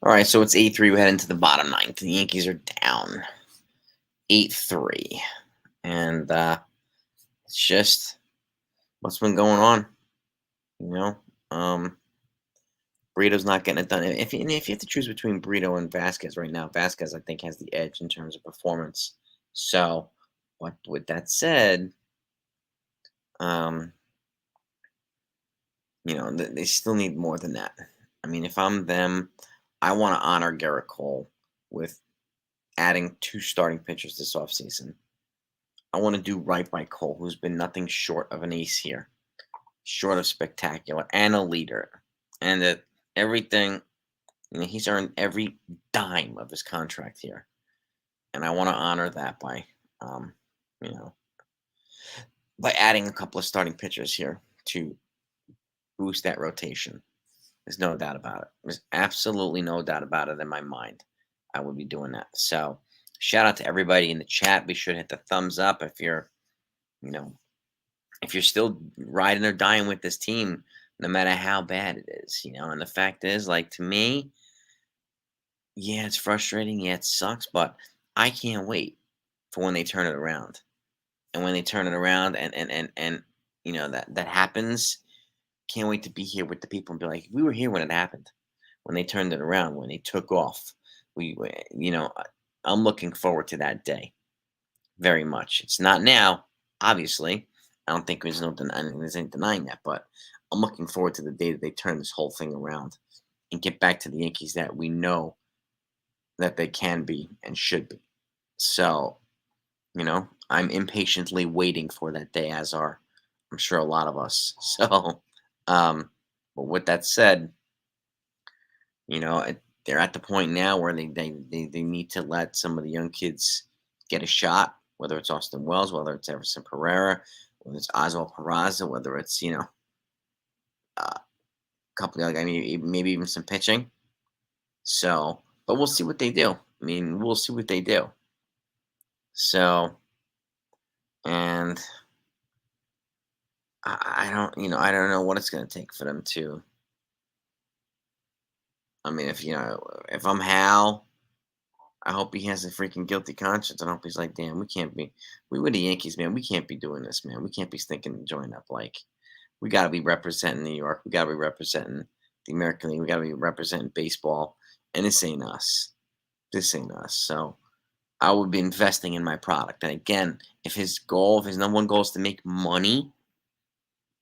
All right, so it's 8-3. We head into the bottom ninth. The Yankees are down 8-3. And it's just what's been going on, you know? Um, Burrito's not getting it done. If you have to choose between Burrito and Vasquez right now, Vasquez, I think, has the edge in terms of performance. So, with that said, um, they still need more than that. I mean, if I'm them, I want to honor Garrett Cole with adding two starting pitchers this offseason. I want to do right by Cole, who's been nothing short of an ace here, short of spectacular, and a leader. And that everything, he's earned every dime of his contract here. And I want to honor that um, you know, by adding a couple of starting pitchers here to boost that rotation. There's no doubt about it. There's absolutely no doubt about it in my mind. I would be doing that. So, shout out to everybody in the chat. Be sure to hit the thumbs up if you're, you know, if you're still riding or dying with this team, no matter how bad it is, And the fact is, like, to me, yeah, it's frustrating. Yeah, it sucks, but I can't wait for when they turn it around. And when they turn it around and that happens, can't wait to be here with the people and be like, we were here when it happened, when they turned it around, when they took off. I'm looking forward to that day very much. It's not now, obviously. I don't think there's any denying that, but I'm looking forward to the day that they turn this whole thing around and get back to the Yankees that we know that they can be and should be. So, I'm impatiently waiting for that day, as are I'm sure a lot of us. So, but with that said, they're at the point now where they need to let some of the young kids get a shot, whether it's Austin Wells, whether it's Everson Pereira, whether it's Oswald Peraza, whether it's a couple of, maybe even some pitching. So, but we'll see what they do. I mean, we'll see what they do. So, and I don't, I don't know what it's going to take for them to. I mean, if I'm Hal, I hope he has a freaking guilty conscience. I hope he's like, damn, we were the Yankees, man. We can't be doing this, man. We can't be stinking and joining up. Like, we got to be representing New York. We got to be representing the American League. We got to be representing baseball. And this ain't us. This ain't us. So I would be investing in my product. And again, if his number one goal is to make money,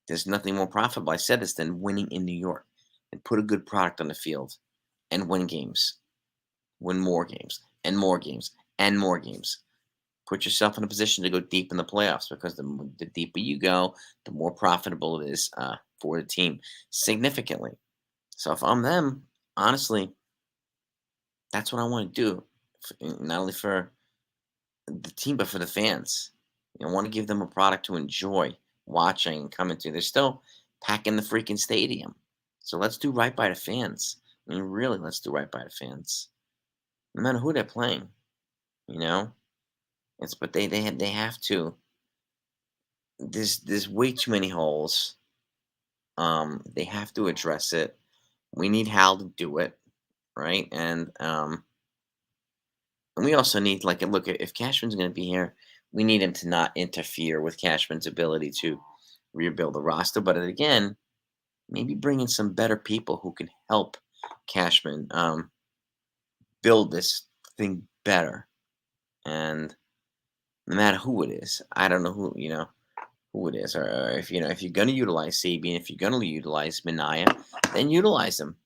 there's nothing more profitable. I said this than winning in New York and put a good product on the field and win games, win more games and more games and more games. Put yourself in a position to go deep in the playoffs because the deeper you go, the more profitable it is for the team significantly. So if I'm them, honestly, that's what I want to do, not only for the team but for the fans. I want to give them a product to enjoy watching and coming to. They're still packing the freaking stadium, so let's do right by the fans. I mean, really, let's do right by the fans, no matter who they're playing. You know, but they have to. There's way too many holes. They have to address it. We need Hal to do it, right? And we also need, like, look, if Cashman's going to be here, we need him to not interfere with Cashman's ability to rebuild the roster. But again, maybe bring in some better people who can help Cashman build this thing better. And no matter who it is, I don't know who it is, or if you're going to utilize Sabian, if you're going to utilize Minaya, then utilize them.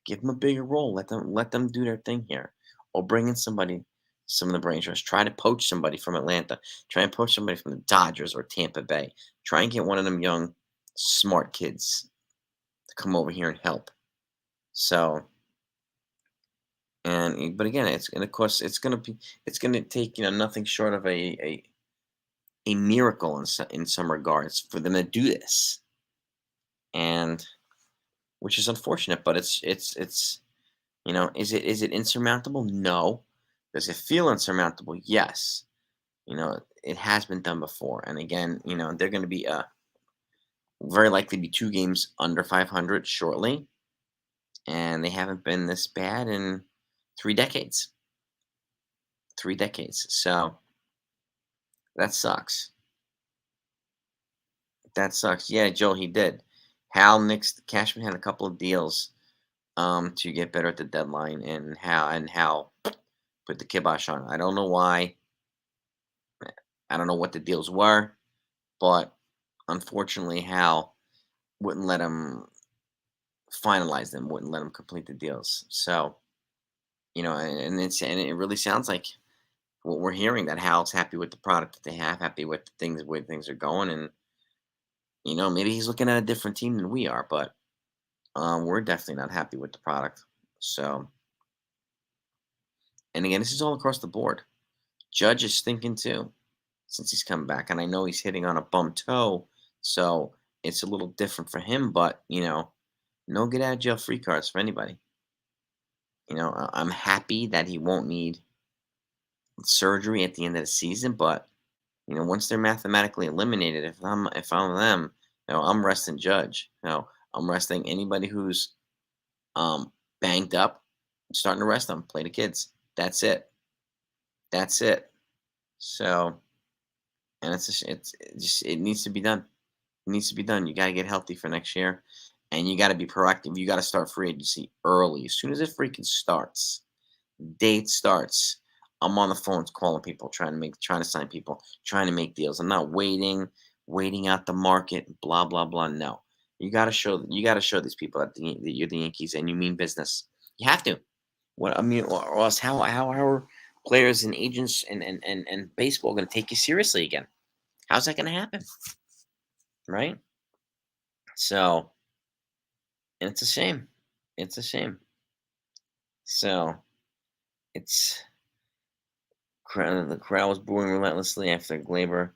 Give them a bigger role. Let them do their thing here, or bring in somebody, some of the brain trust. Try to poach somebody from Atlanta. Try and poach somebody from the Dodgers or Tampa Bay. Try and get one of them young, smart kids to come over here and help. So, but again, of course it's gonna take nothing short of a miracle in some regards for them to do this, and which is unfortunate. But it's is it insurmountable? No. Does it feel insurmountable? Yes. It has been done before. And again, they're going to be very likely be 2 games under 500 shortly. and they haven't been this bad in 3 decades. 3 decades. So that sucks. That sucks. Yeah, Joe, he did. Hal nixed Cashman had a couple of deals to get better at the deadline, and Hal put the kibosh on. I don't know why. I don't know what the deals were, but unfortunately, Hal wouldn't let him finalize them, wouldn't let him complete the deals. So, and it really sounds like what we're hearing, that Hal's happy with the product that they have, happy with the things where things are going, and maybe he's looking at a different team than we are, but we're definitely not happy with the product. So, and again, this is all across the board. Judge is thinking too, since he's come back, and I know he's hitting on a bum toe, so it's a little different for him. But no get out of jail free cards for anybody. I'm happy that he won't need surgery at the end of the season, but once they're mathematically eliminated, if I'm them, I'm resting Judge. I'm resting anybody who's banged up, starting to rest them, play the kids. That's it. That's it. So, and it needs to be done. It needs to be done. You got to get healthy for next year, and you got to be proactive. You got to start free agency early, as soon as it freaking starts. Date starts. I'm on the phones calling people, trying to sign people, trying to make deals. I'm not waiting out the market, blah blah blah. No, you got to show these people that you're the Yankees and you mean business. You have to. What I mean, or else how are players and agents and baseball going to take you seriously again? How's that going to happen? Right? So, and it's a shame. It's a shame. So the crowd was booing relentlessly after Glaber.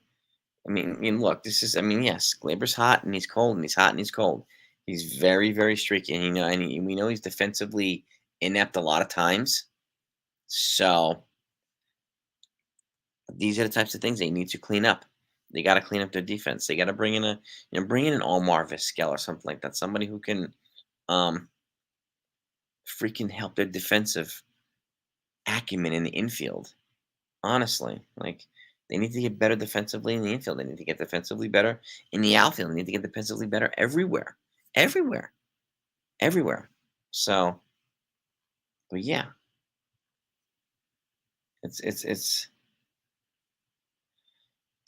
Look, this is. Yes, Glaber's hot and he's cold, and he's hot and he's cold. He's very, very streaky, and we know he's defensively inept a lot of times. So these are the types of things they need to clean up. They got to clean up their defense. They got to bring in an Omar Vizquel or something like that. Somebody who can um freaking help their defensive acumen in the infield. Honestly, like they need to get better defensively in the infield. They need to get defensively better in the outfield. They need to get defensively better everywhere, everywhere, everywhere. So, but yeah, it's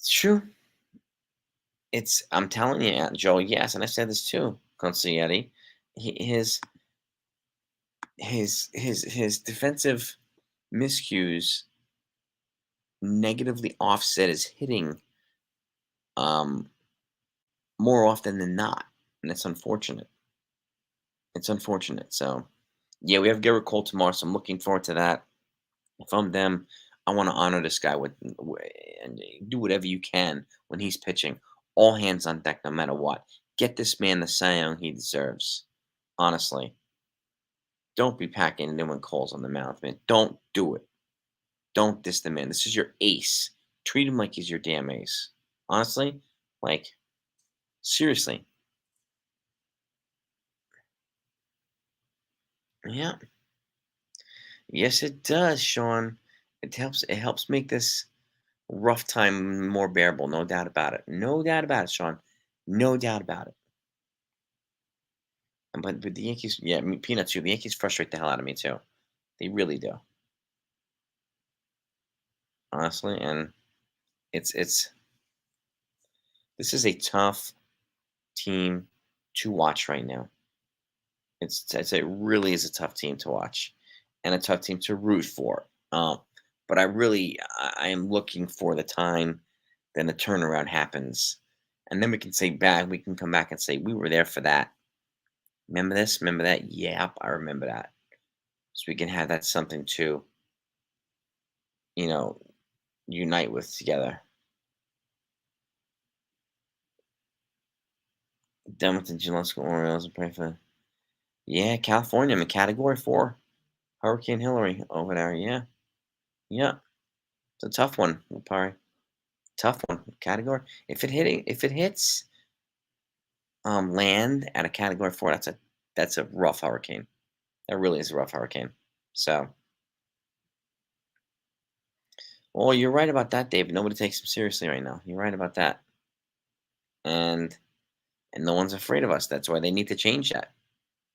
true. I'm telling you, Joe. Yes, and I said this too, Consigliere. His his defensive miscues negatively offset his hitting um more often than not, and it's unfortunate. It's unfortunate. So, yeah, we have Garrett Cole tomorrow, so I'm looking forward to that. If I'm them, I want to honor this guy and do whatever you can when he's pitching. All hands on deck, no matter what. Get this man the Cy Young he deserves. Honestly, don't be packing it in when Cole's on the mound, man. Don't do it. Don't diss the man. This is your ace. Treat him like he's your damn ace. Honestly, like seriously. Yeah. Yes, it does, Sean. It helps make this rough time more bearable, no doubt about it. No doubt about it, Sean. No doubt about it. But the Yankees, yeah, Peanuts too. The Yankees frustrate the hell out of me too. They really do, honestly. And it's this is a tough team to watch right now. It really is a tough team to watch, and a tough team to root for. But I am looking for the time then the turnaround happens, and then we can come back and say we were there for that. Remember this? Remember that? Yep, I remember that. So we can have that something to, you know, unite with together. Done with the Jalisco Orioles and pray for. Yeah, California. I'm in Category 4. Hurricane Hillary over there. Yeah, yeah. It's a tough one, Pari. Tough one. Category. If it hits land at a Category 4, that's a rough hurricane. That really is a rough hurricane. So, well, you're right about that, David. Nobody takes him seriously right now. You're right about that, and no one's afraid of us. That's why they need to change that.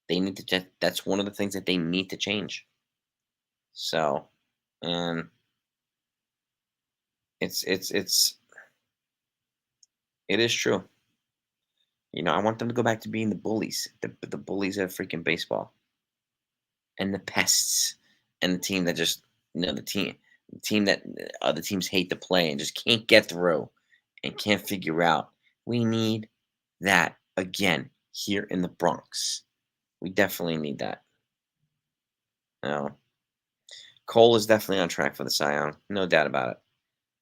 They need to. That's one of the things that they need to change. So, and it's it is true. I want them to go back to being the bullies, the bullies of freaking baseball, and the pests, and the team that just the team that other teams hate to play and just can't get through, and can't figure out. We need that again here in the Bronx. We definitely need that. You know, Cole is definitely on track for the Cy Young, no doubt about it.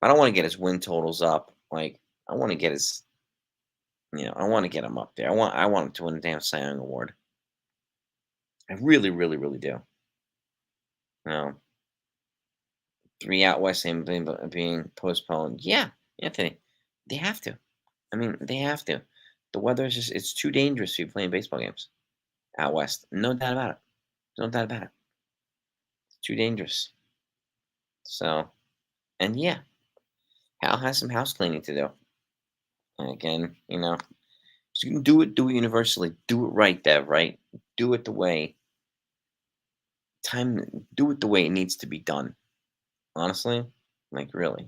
I don't want to get his win totals up. Like I want to get his, I want to get him up there. I want him to win a damn Cy Young award. I really, really, really do. You know, 3 out west being postponed. Yeah, Anthony, they have to. I mean, they have to. The weather is just—it's too dangerous to be playing baseball games out west. No doubt about it. No doubt about it. It's too dangerous. So, and yeah, Hal has some house cleaning to do. And again, so you can do it universally. Do it right, Dev. Right? Do it the way time. Do it the way it needs to be done. Honestly, like really.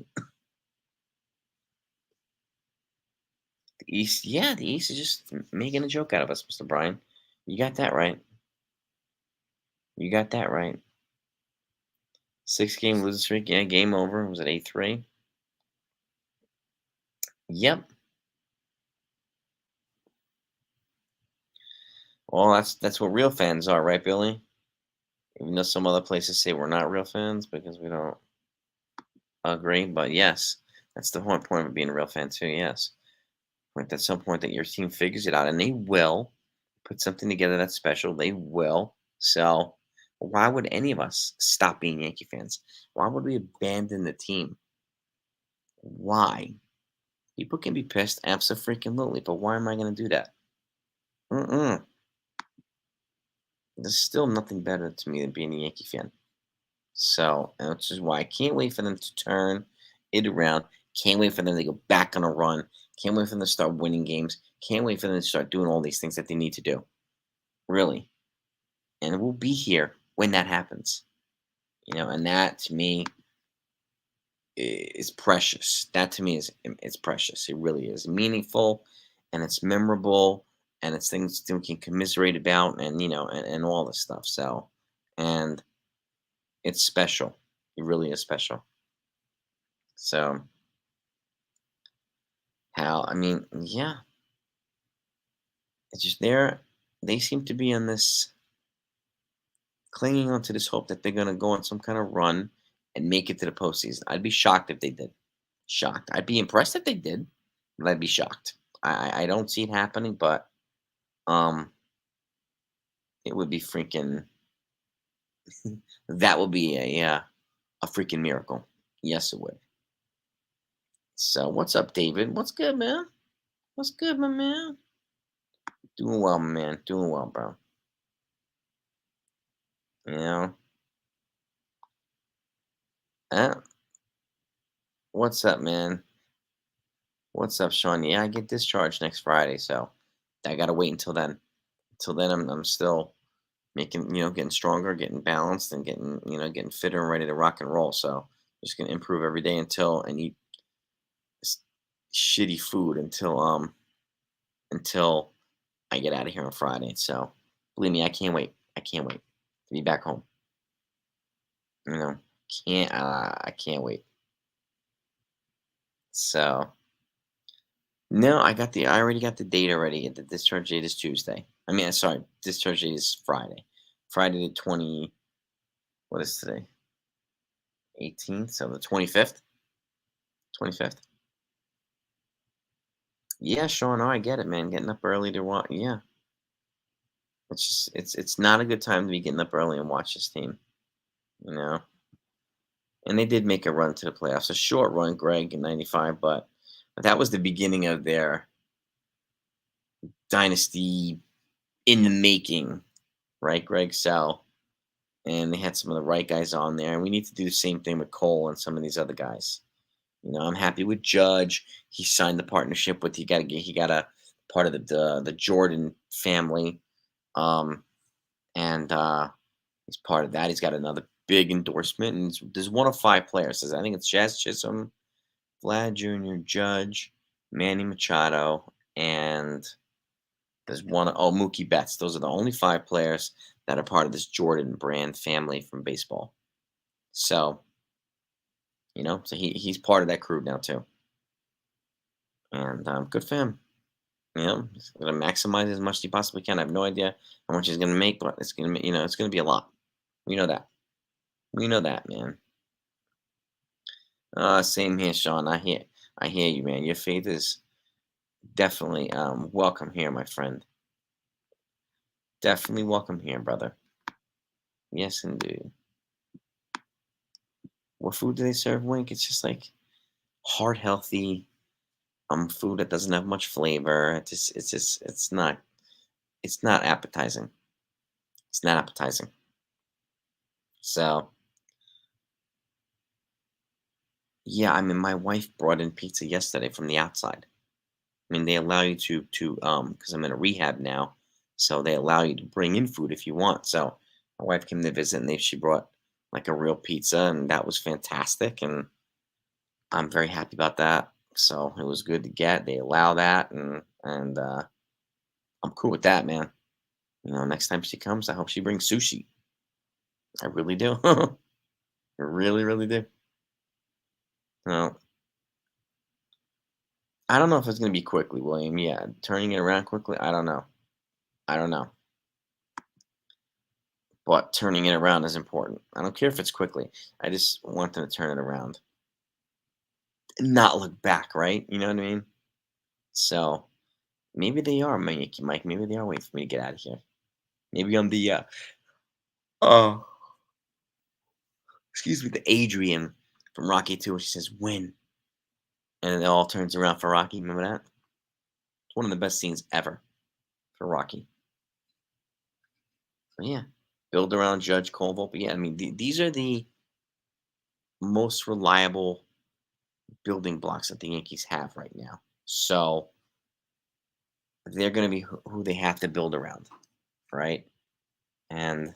The East, yeah, the East is just making a joke out of us, Mr. Bryan. You got that right. You got that right. 6 game losing streak. Yeah, game over. Was it 8-3? Yep. Well, that's what real fans are, right, Billy? Even though some other places say we're not real fans because we don't agree, but yes, that's the whole point of being a real fan too. Yes, like at some point that your team figures it out, and they will put something together that's special. They will. So, why would any of us stop being Yankee fans? Why would we abandon the team? Why? People can be pissed, absolutely, but why am I going to do that? Mm-mm. There's still nothing better to me than being a Yankee fan. So, and which is why I can't wait for them to turn it around. Can't wait for them to go back on a run. Can't wait for them to start winning games. Can't wait for them to start doing all these things that they need to do. Really. And we'll be here when that happens. And that to me is precious. That to me it's precious. It really is meaningful, and it's memorable, and it's things that we can commiserate about, and and all this stuff. So, and it's special. It really is special. So, how? I mean, yeah, it's just there. They seem to be on this clinging on to this hope that they're gonna go on some kind of run and make it to the postseason. I'd be shocked if they did. Shocked. I'd be impressed if they did, but I'd be shocked. I don't see it happening, but um, it would be freaking. That would be a freaking miracle. Yes, it would. So, what's up, David? What's good, man? What's good, my man? Doing well, my man. Doing well, bro. You know, uh, what's up, man? What's up, Sean? Yeah, I get discharged next Friday, so I gotta wait until then. Until then, I'm still making, getting stronger, getting balanced, and getting fitter and ready to rock and roll. So just gonna improve every day until and eat s- shitty food until I get out of here on Friday. So believe me, I can't wait. I can't wait to be back home. You know, I can't wait. So no, I already got the date already. The discharge date is Tuesday. I mean, sorry, discharge date is Friday. Friday the 20, what is today? 18th, so the 25th. 25th. Yeah, Sean, no, I get it, man. Getting up early to watch. Yeah, it's just it's not a good time to be getting up early and watch this team. You know, and they did make a run to the playoffs, a short run, Greg, in '95, but that was the beginning of their dynasty in the making, right, Greg? So and they had some of the right guys on there. And we need to do the same thing with Cole and some of these other guys. I'm happy with Judge. He signed the partnership with he got a part of the Jordan family. Um, and he's part of that. He's got another big endorsement. And there's one of five players. I think it's Jazz Chisholm, Vlad Jr., Judge, Manny Machado, and there's Mookie Betts. Those are the only five players that are part of this Jordan brand family from baseball. So, so he's part of that crew now too. And good for him. He's gonna maximize as much as he possibly can. I have no idea how much he's gonna make, but it's gonna be a lot. We know that. We know that, man. Same here, Sean. I hear you, man. Your faith is definitely welcome here, my friend. Definitely welcome here, brother. Yes, indeed. What food do they serve, Wink? It's just like heart healthy food that doesn't have much flavor. It's not appetizing. It's not appetizing. So yeah, I mean, my wife brought in pizza yesterday from the outside. I mean, they allow you to because I'm in a rehab now, so they allow you to bring in food if you want. So my wife came to visit, and she brought like a real pizza, and that was fantastic, and I'm very happy about that. So it was good to get. They allow that, and I'm cool with that, man. Next time she comes, I hope she brings sushi. I really do. I really, really do. No, I don't know if it's gonna be quickly, William. Yeah, turning it around quickly. I don't know. I don't know. But turning it around is important. I don't care if it's quickly. I just want them to turn it around and not look back, right? You know what I mean? So maybe they are, Mike. Maybe they are waiting for me to get out of here. Maybe I'm uh, excuse me, the Adrian from Rocky 2 where she says, win. And it all turns around for Rocky. Remember that? It's one of the best scenes ever for Rocky. But yeah, build around Judge Colville. But yeah, I mean, these are the most reliable building blocks that the Yankees have right now. So they're going to be who they have to build around, right? And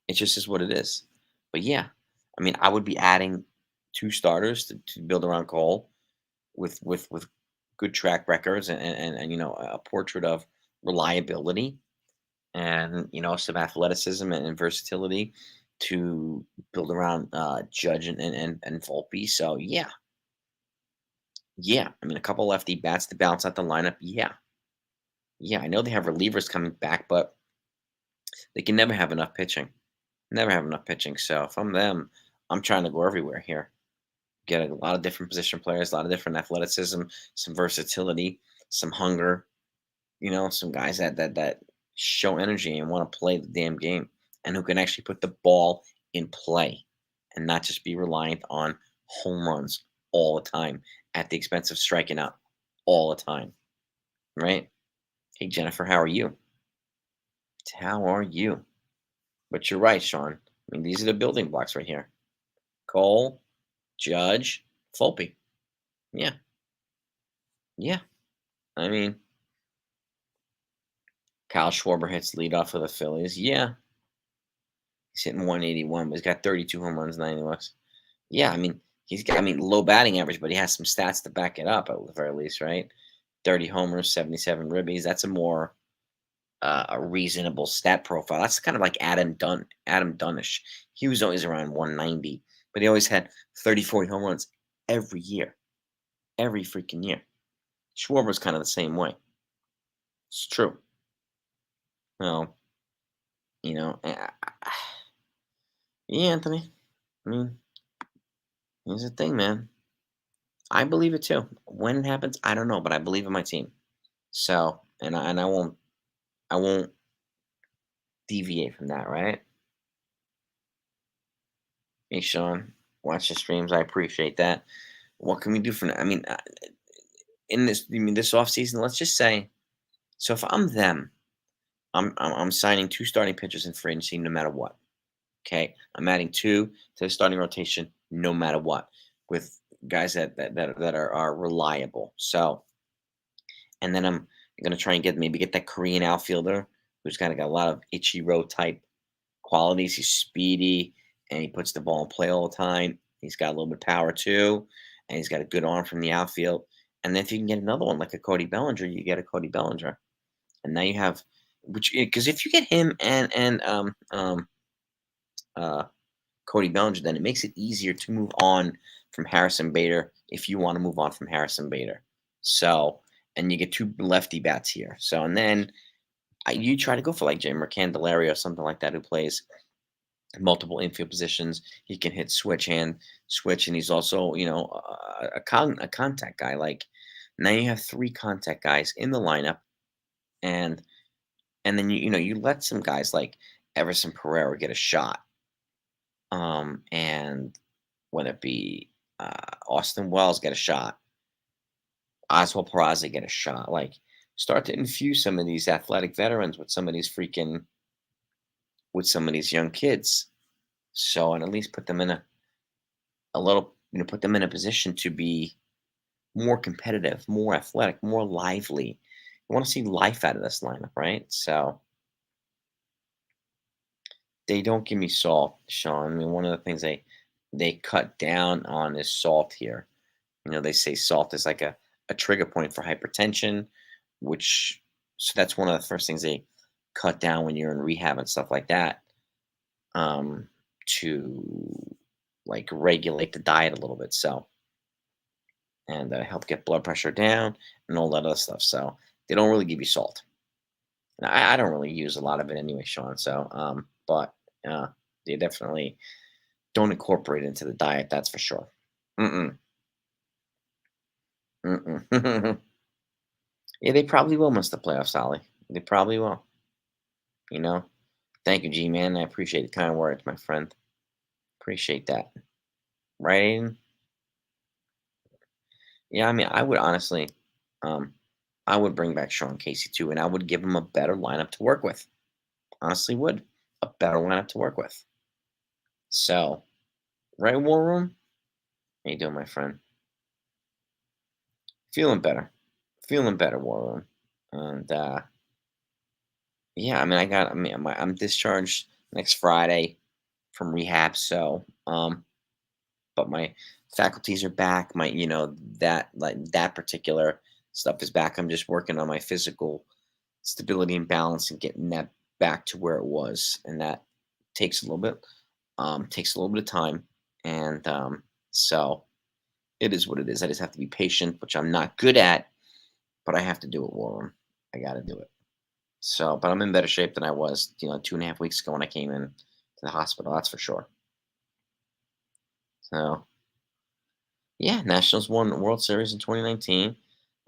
it just is what it is. But yeah, I mean, I would be adding two starters to build around Cole with good track records and a portrait of reliability and some athleticism and versatility to build around Judge and Volpe. So yeah. I mean, a couple lefty bats to balance out the lineup. Yeah. I know they have relievers coming back, but they can never have enough pitching. Never have enough pitching. So if I'm them, I'm trying to go everywhere here. Get a lot of different position players, a lot of different athleticism, some versatility, some hunger. Some guys that show energy and want to play the damn game, and who can actually put the ball in play, and not just be reliant on home runs all the time at the expense of striking out all the time. Right? Hey Jennifer, how are you? How are you? But you're right, Sean. I mean, these are the building blocks right here. Cole, Judge, Volpe. Yeah, yeah. I mean, Kyle Schwarber hits lead off for the Phillies. Yeah, he's hitting 181, but he's got 32 home runs, 90 looks. Yeah, I mean, low batting average, but he has some stats to back it up at the very least, right? 30 homers, 77 ribbies. That's a reasonable stat profile. That's kind of like Adam Dunnish. He was always around 190, but he always had 30, 40 home runs every year, every freaking year. Schwarber's kind of the same way. It's true. Well, you know, eh, yeah, Anthony. I mean, here's the thing, man. I believe it too. When it happens, I don't know, but I believe in my team. So, and I won't deviate from that, right? Hey, Sean, watch the streams. I appreciate that. What can we do for now? I mean, in this, you mean this off season? Let's just say, so if I'm them, I'm signing 2 starting pitchers in free agency no matter what. Okay, I'm adding 2 to the starting rotation no matter what, with guys that are reliable. So, and then I'm gonna try and get that Korean outfielder who's kind of got a lot of Ichiro type qualities. He's speedy and he puts the ball in play all the time. He's got a little bit of power too, and he's got a good arm from the outfield. And then if you can get another one like a Cody Bellinger, you get a Cody Bellinger, and now you have, which because if you get him and uh Cody Bellinger, then it makes it easier to move on from Harrison Bader if you want to move on from Harrison Bader. So, and you get 2 lefty bats here. So, and then you try to go for like Jeimer Candelario or something like that who plays multiple infield positions. He can hit switch, and he's also, a contact guy. Like now you have 3 contact guys in the lineup, and then you let some guys like Everson Pereira get a shot, and whether it be Austin Wells get a shot, Oswald Peraza get a shot. Like start to infuse some of these athletic veterans with some of these young kids. So, and at least put them in a little, put them in a position to be more competitive, more athletic, more lively. You want to see life out of this lineup, right? So they don't give me salt, Sean. I mean, one of the things they cut down on is salt here. They say salt is like a trigger point for hypertension, which so that's one of the first things they cut down when you're in rehab and stuff like that, to like regulate the diet a little bit. So and help get blood pressure down and all that other stuff. So they don't really give you salt. And I don't really use a lot of it anyway, Sean. So but they definitely don't incorporate it into the diet. That's for sure. Mm-mm. Mm-mm. Yeah, they probably will miss the playoffs, Ollie. They probably will. You know. Thank you, G man. I appreciate the kind words, my friend. Appreciate that. Right? Aiden? Yeah, I mean, I would honestly, um, I would bring back Sean Casey too, and I would give him a better lineup to work with. Honestly, would a better lineup to work with. So, right, War Room. How you doing, my friend? Feeling better. Feeling better, War Room. And yeah, I mean, I'm discharged next Friday from rehab, so but my faculties are back. My, that particular stuff is back. I'm just working on my physical stability and balance and getting that back to where it was, and that takes a little bit. Takes a little bit of time, and so it is what it is. I just have to be patient, which I'm not good at, but I have to do it, Warren. I got to do it. So, but I'm in better shape than I was, 2.5 weeks ago when I came in to the hospital. That's for sure. So, yeah, Nationals won the World Series in 2019,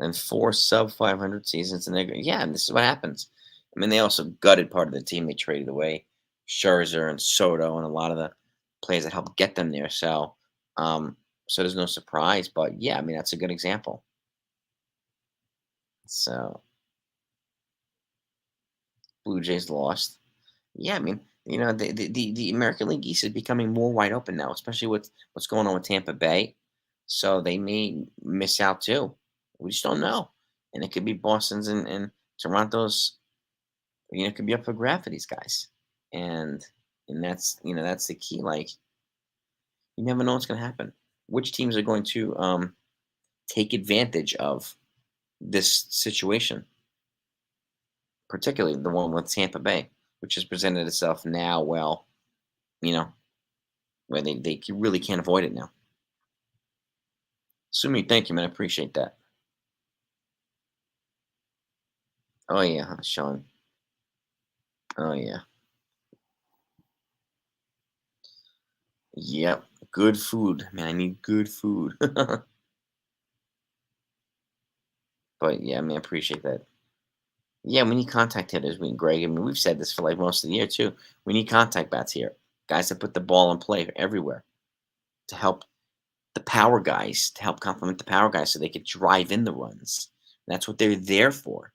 and 4 sub 500 seasons, and yeah, and this is what happens. I mean, they also gutted part of the team. They traded away Scherzer and Soto and a lot of the players that helped get them there. Um, so there's no surprise. But yeah, I mean, that's a good example. So Blue Jays lost. Yeah, I mean, the American League East is becoming more wide open now, especially with what's going on with Tampa Bay. So they may miss out too. We just don't know. And it could be Boston's and Toronto's, it could be up for grab for these guys. And that's the key. Like you never know what's gonna happen. Which teams are going to take advantage of this situation, particularly the one with Tampa Bay, which has presented itself now well, you know, where they really can't avoid it now. Sumi, thank you, man. I appreciate that. Oh yeah, huh, Sean. Oh yeah. Yep. Good food, man. I need good food. But yeah, I mean, I appreciate that. Yeah, we need contact hitters. We Greg. I mean, we've said this for like most of the year too. We need contact bats here. Guys that put the ball in play everywhere to help the power guys, to help complement the power guys so they could drive in the runs. That's what they're there for.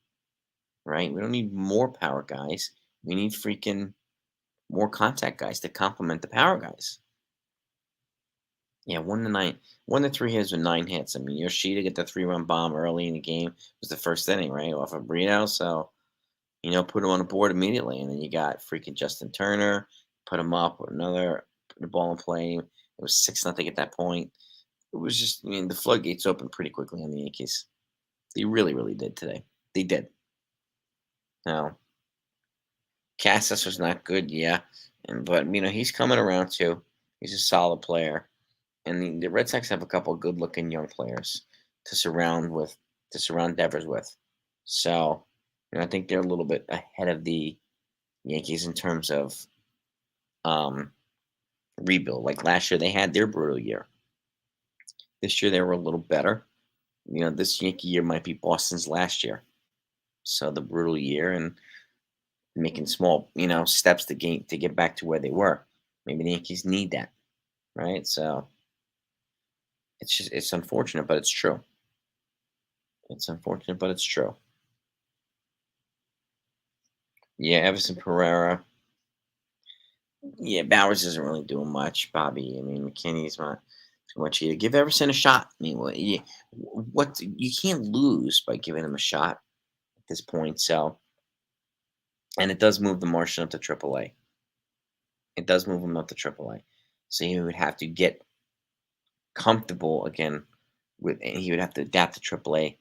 right? We don't need more power guys. We need freaking more contact guys to complement the power guys. Yeah, 1 to 9, 1 to 3 hits with 9 hits. I mean, Yoshida get the 3-run bomb early in the game. It was the first inning, right, off of Brito. So put him on the board immediately, and then you got freaking Justin Turner, put him up with another, put the ball in play. It was 6-0 at that point. It was just, the floodgates opened pretty quickly on the Yankees. They really, really did today. They did. Now, Cassis was not good, yeah, but he's coming around too. He's a solid player, and the Red Sox have a couple of good-looking young players to surround Devers with. So, I think they're a little bit ahead of the Yankees in terms of um, rebuild. Like last year, they had their brutal year. This year, they were a little better. This Yankee year might be Boston's last year. So the brutal year and making small, steps to get back to where they were. Maybe the Yankees need that, right? So it's unfortunate, but it's true. It's unfortunate, but it's true. Yeah, Everson Pereira. Yeah, Bowers isn't really doing much. Bobby, I mean, McKinney's not too much either. Give Everson a shot. I mean, what you can't lose by giving him a shot at this point. So, and it does move the Martian up to AAA. It does move him up to AAA. So he would have to get comfortable again with, and he would have to adapt to AAA,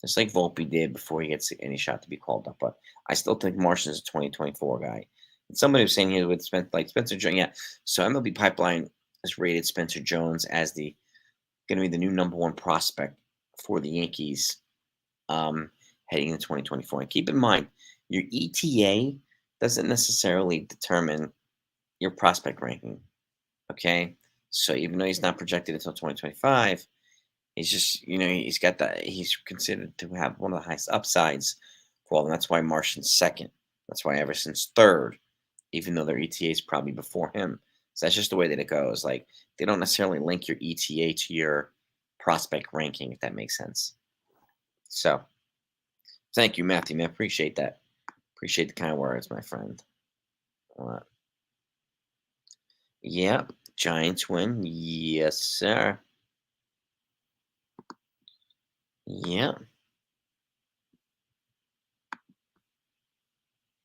just like Volpe did before he gets any shot to be called up. But I still think Martian's a 2024 guy. And somebody was saying here with Spencer Jones. Yeah, so MLB Pipeline has rated Spencer Jones as the going to be the new number one prospect for the Yankees heading into 2024. And keep in mind, your ETA doesn't necessarily determine your prospect ranking. Okay, so even though he's not projected until 2025, he's just he's considered to have one of the highest upsides for all, and that's why Martian's second. That's why Everson's third, even though their ETA is probably before him. So that's just the way that it goes. Like they don't necessarily link your ETA to your prospect ranking, if that makes sense. So thank you, Matthew. Man, appreciate that. Appreciate the kind words, my friend. Uh, yeah, Giants win. Yes, sir. Yeah.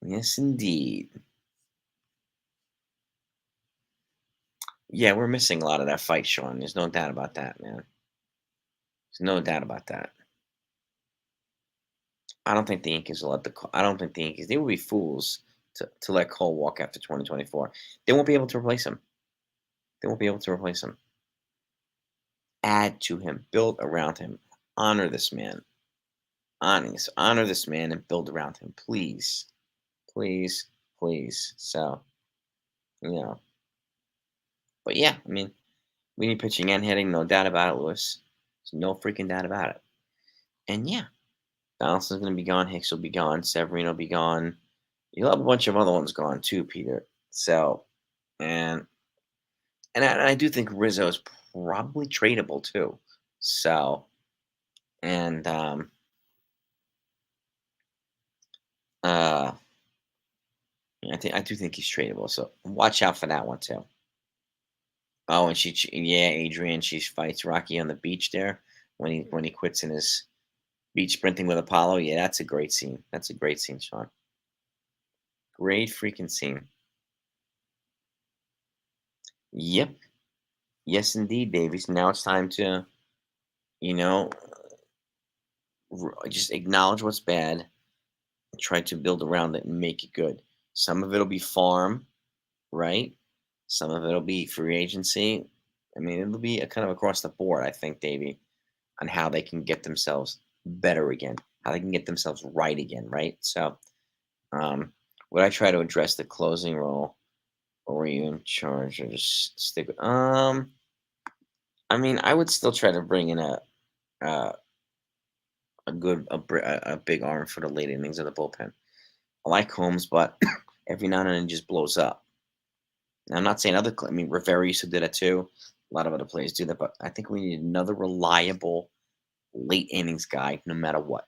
Yes, indeed. Yeah, we're missing a lot of that fight, Sean. There's no doubt about that, man. There's no doubt about that. I don't think the Yankees will let I don't think the Yankees. They would be fools to let Cole walk after 2024. They won't be able to replace him. They won't be able to replace him. Add to him. Build around him. Honor this man. Honor this man and build around him, please, please, please. So you know, but yeah, I mean, we need pitching and hitting, no doubt about it, Lewis. There's no freaking doubt about it. And yeah, Donaldson's going to be gone. Hicks will be gone. Severino will be gone. You'll have a bunch of other ones gone too, Peter. So, and I do think Rizzo is probably tradable too. So, and uh, yeah, I do think he's tradable. So watch out for that one too. Oh, and yeah, Adrian, she fights Rocky on the beach there when he quits in his beach sprinting with Apollo. Yeah, that's a great scene. That's a great scene, Sean. Great freaking scene. Yep. Yes, indeed, Davies. Now it's time to, you know, just acknowledge what's bad and try to build around it and make it good. Some of it'll be farm, right? Some of it'll be free agency. I mean, it'll be a kind of across the board, I think, Davey, on how they can get themselves better again, how they can get themselves right again, right? So, would I try to address the closing role, or were you in charge, or just stick with? I mean, I would still try to bring in uh, a big arm for the late innings of the bullpen. I like Holmes, but every now and then it just blows up. Now, I'm not saying I mean, Rivera used to do that too. A lot of other players do that, but I think we need another reliable late innings guy, no matter what.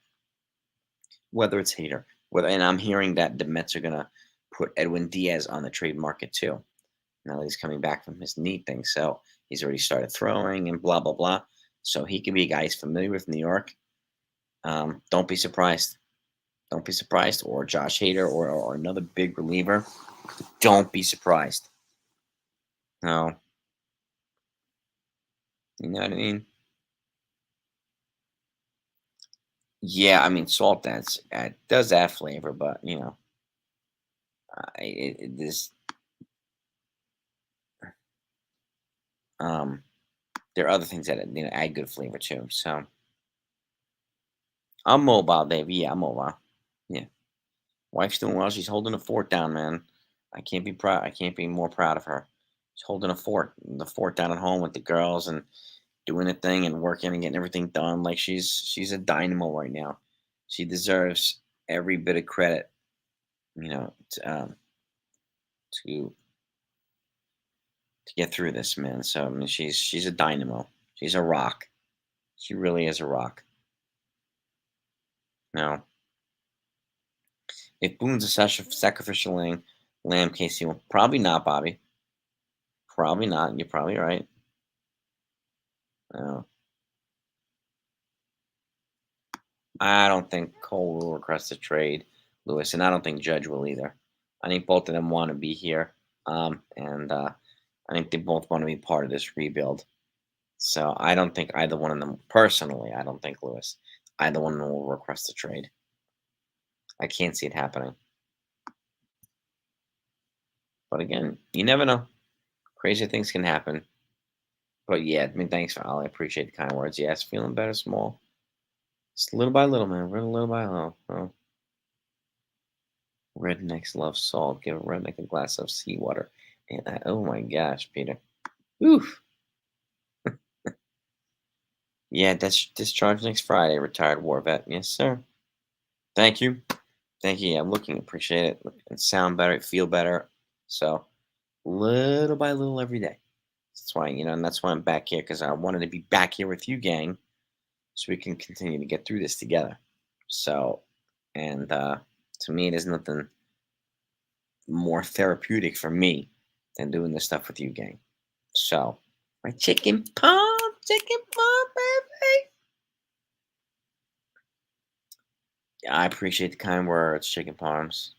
whether it's Hater, whether and I'm hearing that the Mets are gonna put Edwin Diaz on the trade market too. Now that he's coming back from his knee thing, so he's already started throwing and blah blah blah. So he could be a guy he's familiar with New York. Don't be surprised. Don't be surprised. Or Josh Hader or another big reliever. Don't be surprised. No, you know what I mean? Yeah, I mean salt does add flavor, but this um there are other things that add good flavor too. So I'm mobile, baby. Yeah, I'm mobile. Yeah, wife's doing well. She's holding the fort down, man. I can't be proud. I can't be more proud of her. She's holding the fort down at home with the girls and doing a thing and working and getting everything done. Like she's a dynamo right now. She deserves every bit of credit, to get through this, man. So I mean, she's a dynamo. She's a rock. She really is a rock. Now, if Boone's a sacrificial lamb, Casey, well, probably not, Bobby. Probably not. You're probably right. Uh, I don't think Cole will request a trade, Lewis, and I don't think Judge will either. I think both of them want to be here, and I think they both want to be part of this rebuild. So I don't think either one of them, personally, I don't think Lewis, either one of them will request a trade. I can't see it happening. But again, you never know. Crazy things can happen. But yeah, I mean, thanks for all. I appreciate the kind words. Yes, feeling better, small. Just little by little, man. Little by little. Oh, rednecks love salt. Give a redneck a glass of seawater. And oh my gosh, Peter. Oof. Yeah, that's discharge next Friday. Retired war vet. Yes, sir. Thank you. Thank you. Yeah, I'm looking. Appreciate it. And sound better. Feel better. So little by little every day. That's why and that's why I'm back here because I wanted to be back here with you, gang, so we can continue to get through this together. So, and to me, there's nothing more therapeutic for me than doing this stuff with you, gang. So, my chicken pump, baby. I appreciate the kind words, chicken palms.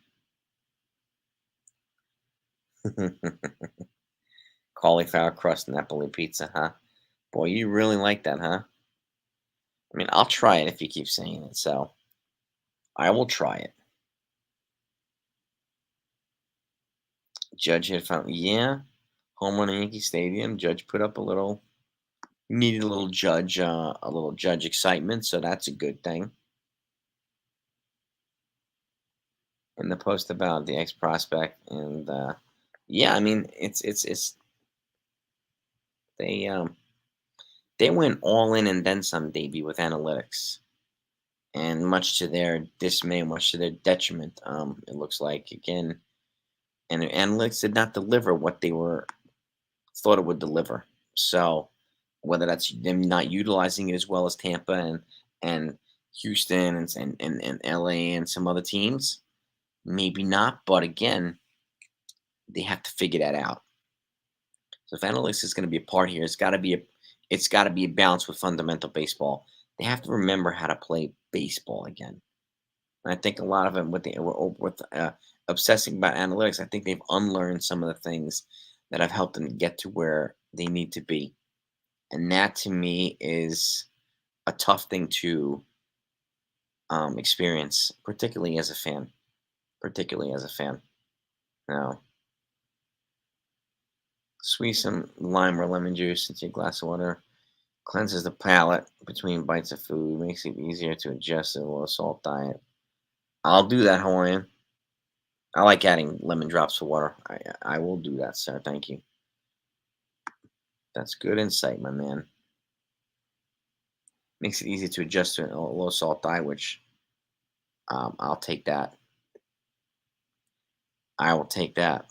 Cauliflower crust Napoli pizza, huh? Boy, you really like that, huh? I mean, I'll try it if you keep saying it. So, I will try it. Judge hit fountain. Yeah, home run at Yankee Stadium. Judge put up needed a little judge excitement, so that's a good thing. In the post about the ex prospect, and yeah, I mean it's they they went all in and then some, Davey, with analytics, and much to their dismay, much to their detriment, it looks like again, and their analytics did not deliver what they were thought it would deliver. So whether that's them not utilizing it as well as Tampa and Houston and LA and some other teams, maybe not. But again, they have to figure that out. So if analytics is going to be a part here, it's got to be a balance with fundamental baseball. They have to remember how to play baseball again. And I think a lot of them with obsessing about analytics, I think they've unlearned some of the things that have helped them get to where they need to be. And that to me is a tough thing to experience, particularly as a fan. Particularly as a fan. Now, squeeze some lime or lemon juice into your glass of water. Cleanses the palate between bites of food. Makes it easier to adjust to a low salt diet. I'll do that, Hawaiian. I like adding lemon drops to water. I will do that, sir. Thank you. That's good insight, my man. Makes it easy to adjust to a low salt diet, which I'll take that. I will take that.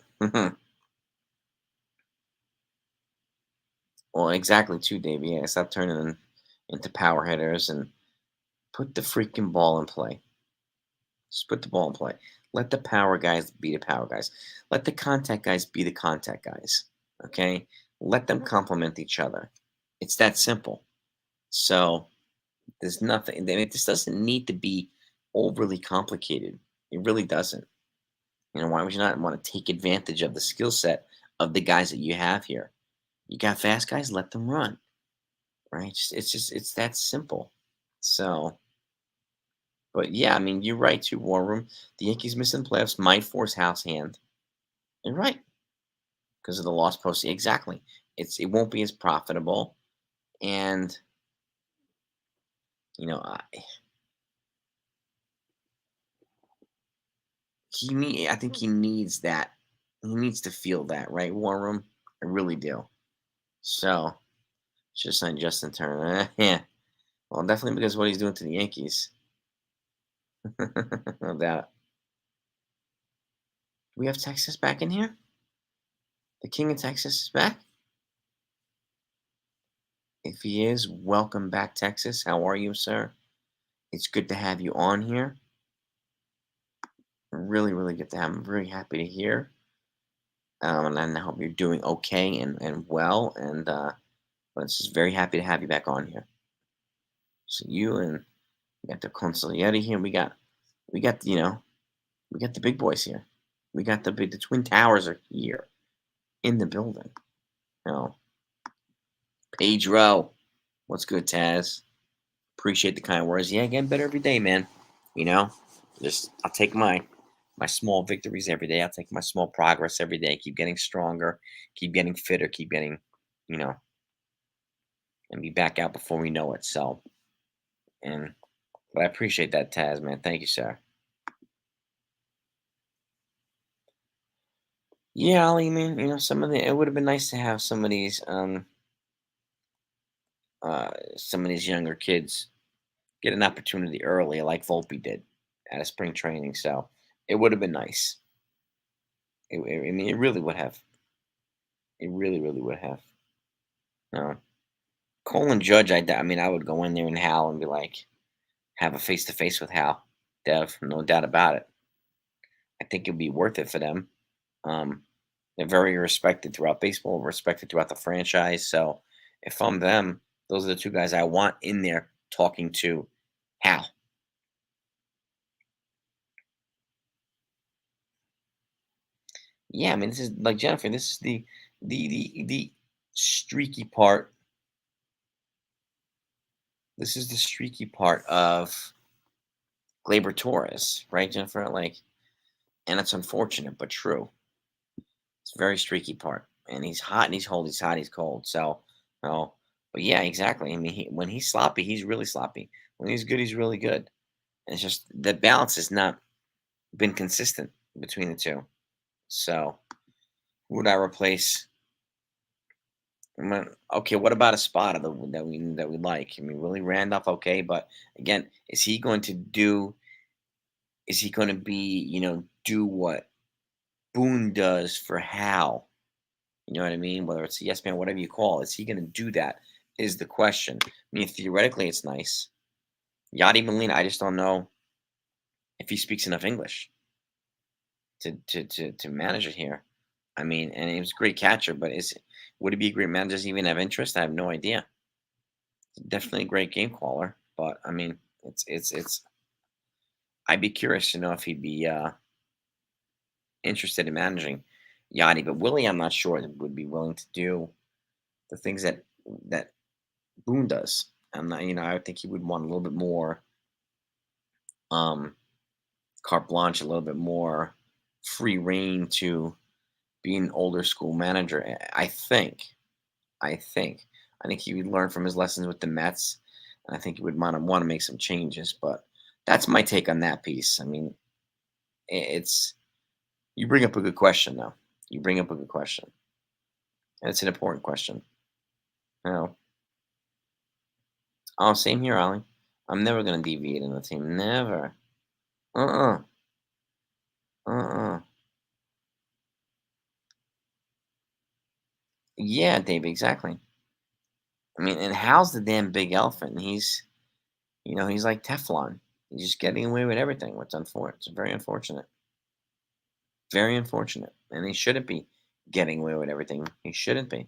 Well, exactly, too, Davey. Yeah, stop turning them into power hitters and put the freaking ball in play. Just put the ball in play. Let the power guys be the power guys. Let the contact guys be the contact guys. Okay? Let them complement each other. It's that simple. So there's nothing. I mean, this doesn't need to be overly complicated. It really doesn't. Why would you not want to take advantage of the skill set of the guys that you have here? You got fast guys, let them run. Right? It's that simple. So, but yeah, I mean, you're right too, War Room. The Yankees missing playoffs might force house hand. You're right because of the lost post. Exactly. It won't be as profitable, and you know, I, I think he needs that. He needs to feel that, right, War Room? I really do. So, just signed Justin Turner. Yeah. Well, definitely because what he's doing to the Yankees. No doubt. Do we have Texas back in here? The King of Texas is back? If he is, welcome back, Texas. How are you, sir? It's good to have you on here. Really, really good to have. I'm very happy to hear. And I hope you're doing okay and well. And but it's just very happy to have you back on here. So you and we got the Consigliere here. We got we got the big boys here. We got the Twin Towers are here in the building. You know, Pedro, what's good, Taz? Appreciate the kind words. Yeah, getting better every day, man. You know, just I'll take my small victories every day. I'll take my small progress every day. Keep getting stronger, keep getting fitter, keep getting, you know, and be back out before we know it. So, and but I appreciate that, Taz, man. Thank you, sir. Yeah, Ali, man. Some of the it would have been nice to have some of these younger kids get an opportunity early, like Volpe did at a spring training. So it would have been nice. I mean, it really would have. It really, really would have. No. Cole and Judge, I mean, I would go in there and Hal and be like, have a face to face with Hal, Dev, no doubt about it. I think it'd be worth it for them. Um, they're very respected throughout baseball, respected throughout the franchise. So if I'm them, those are the two guys I want in there talking to Hal. Yeah, I mean, this is like Jennifer. This is the streaky part. This is the streaky part of Glaber Torres, right, Jennifer? Like, and it's unfortunate but true. It's a very streaky part, and he's hot and he's cold. He's hot, he's cold. So, no, but yeah, exactly. I mean, when he's sloppy, he's really sloppy. When he's good, he's really good. And it's just the balance has not been consistent between the two. So, who would I replace? Okay, what about a spot of that we like? I mean, Willie Randolph, okay, but again, is he going to do? Is he going to be, do what Boone does for Hal? You know what I mean? Whether it's a yes man, whatever you call it, is he going to do that? Is the question. I mean, theoretically, it's nice. Yadi Molina, I just don't know if he speaks enough English to manage it here. I mean, and he was a great catcher, but would he be a great manager? Does he even have interest? I have no idea. Definitely a great game caller, but I mean, it's. I'd be curious to know if he'd be interested in managing Yachty, but Willie, I'm not sure that would be willing to do the things that Boone does. I'm not, I would think he would want a little bit more um, carte blanche, a little bit more free reign to be an older school manager. I think. I think. I think he would learn from his lessons with the Mets, and I think he would want to make some changes. But that's my take on that piece. I mean, it's you bring up a good question, though. You bring up a good question. And it's an important question. You know, oh, same here, Ollie. I'm never gonna deviate in the team. Never. Uh-uh. Uh-uh. Yeah, Dave, exactly. I mean, and Hal's the damn big elephant. He's like Teflon. He's just getting away with everything. It's very unfortunate. Very unfortunate. And he shouldn't be getting away with everything. He shouldn't be.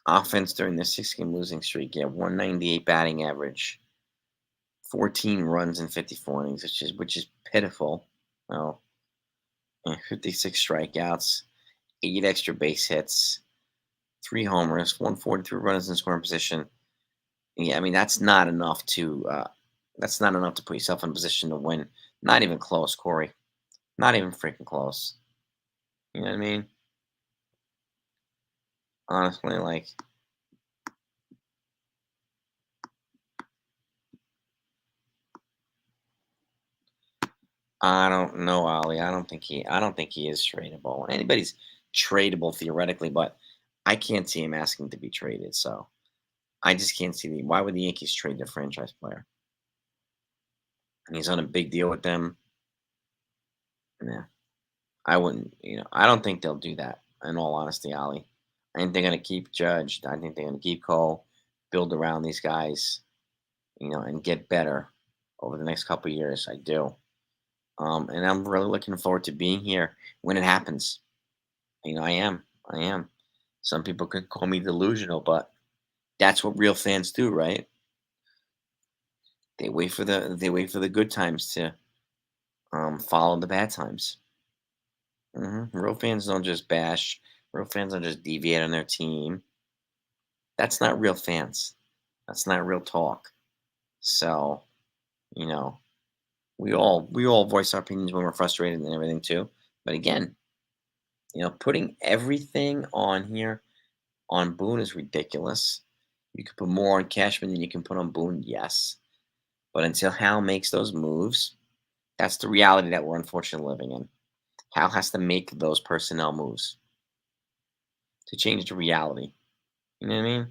Offense during the 6-game losing streak, yeah, 198 batting average, 14 runs in 54 innings, which is pitiful. Well, yeah, 56 strikeouts, 8 extra base hits, 3 homers, 143 runners in scoring position. Yeah, I mean that's not enough to put yourself in a position to win. Not even close, Corey. Not even freaking close. You know what I mean? Honestly, like I don't know, Ollie. I don't think he is tradable. Anybody's tradable theoretically, but I can't see him asking to be traded. So I just can't see why would the Yankees trade their franchise player? And he's on a big deal with them. Yeah, I wouldn't. I don't think they'll do that. In all honesty, Ollie, I think they're going to keep Judge. I think they're going to keep Cole, build around these guys, and get better over the next couple of years. I do. And I'm really looking forward to being here when it happens. I am. I am. Some people could call me delusional, but that's what real fans do, right? They wait for the good times to follow the bad times. Real fans don't just bash. Real fans don't just deviate on their team. That's not real fans. That's not real talk. So you know, we all voice our opinions when we're frustrated and everything too. But again, putting everything on here on Boone is ridiculous. You could put more on Cashman than you can put on Boone, yes. But until Hal makes those moves, that's the reality that we're unfortunately living in. Hal has to make those personnel moves to change the reality. You know what I mean?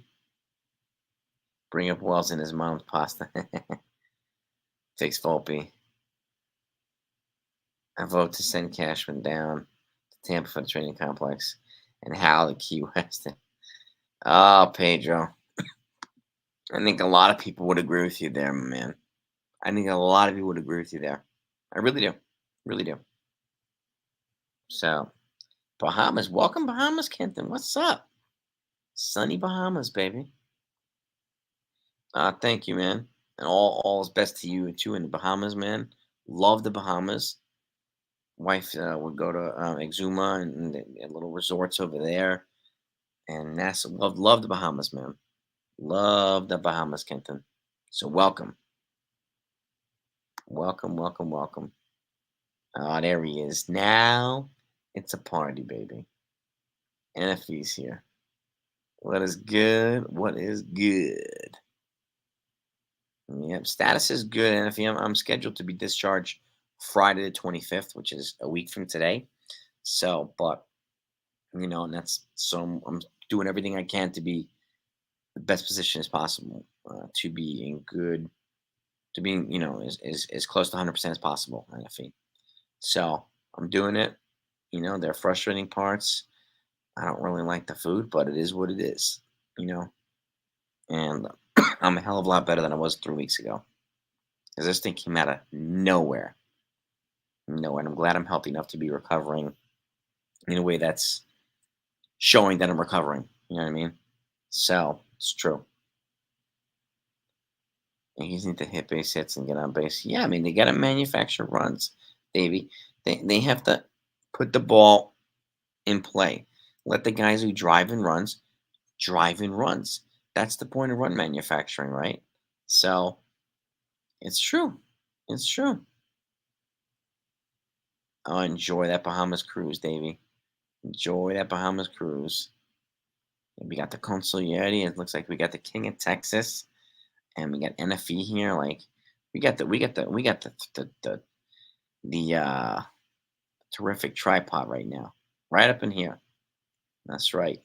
Bring up Wells and his mom's pasta. Fix Volpe. I vote to send Cashman down to Tampa for the training complex and Hal to Key West. Oh, Pedro. I think a lot of people would agree with you there, my man. I think a lot of people would agree with you there. I really do. Really do. So, Bahamas. Welcome, Bahamas, Kenton. What's up? Sunny Bahamas, baby. Thank you, man. And all is best to you and too in the Bahamas, man. Love the Bahamas. Wife would go to Exuma and little resorts over there. And NASA love the Bahamas, man. Love the Bahamas, Kenton. So welcome. Welcome, welcome, welcome. Oh, there he is. Now it's a party, baby. NFE's here. What is good? What is good? Yep, status is good, NFE. I'm scheduled to be discharged Friday the 25th, which is a week from today. So, but and that's so I'm doing everything I can to be the best position as possible, to be in good, to being as close to 100% as possible, NFE. So I'm doing it. There are frustrating parts. I don't really like the food, but it is what it is. You know, and I'm a hell of a lot better than I was 3 weeks ago because this thing came out of nowhere. No, and I'm glad I'm healthy enough to be recovering in a way that's showing that I'm recovering. You know what I mean? So it's true. Yankees need to hit base hits and get on base. Yeah, I mean they got to manufacture runs, baby. They have to put the ball in play. Let the guys who drive in runs. That's the point of run manufacturing, right? So it's true. It's true. Oh, enjoy that Bahamas cruise, Davey. Enjoy that Bahamas cruise. We got the consigliere. It looks like we got the King of Texas, and we got NFE here. Like we got the terrific tripod right now, right up in here. That's right.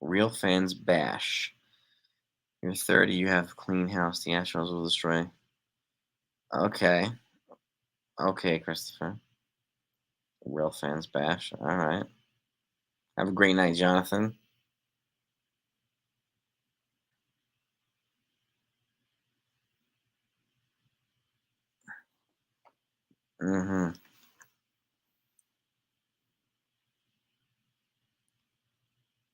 Real fans bash. You're 30. You have clean house. The Astros will destroy. Okay. Okay, Christopher. Real fans bash. All right. Have a great night, Jonathan. Mm-hmm.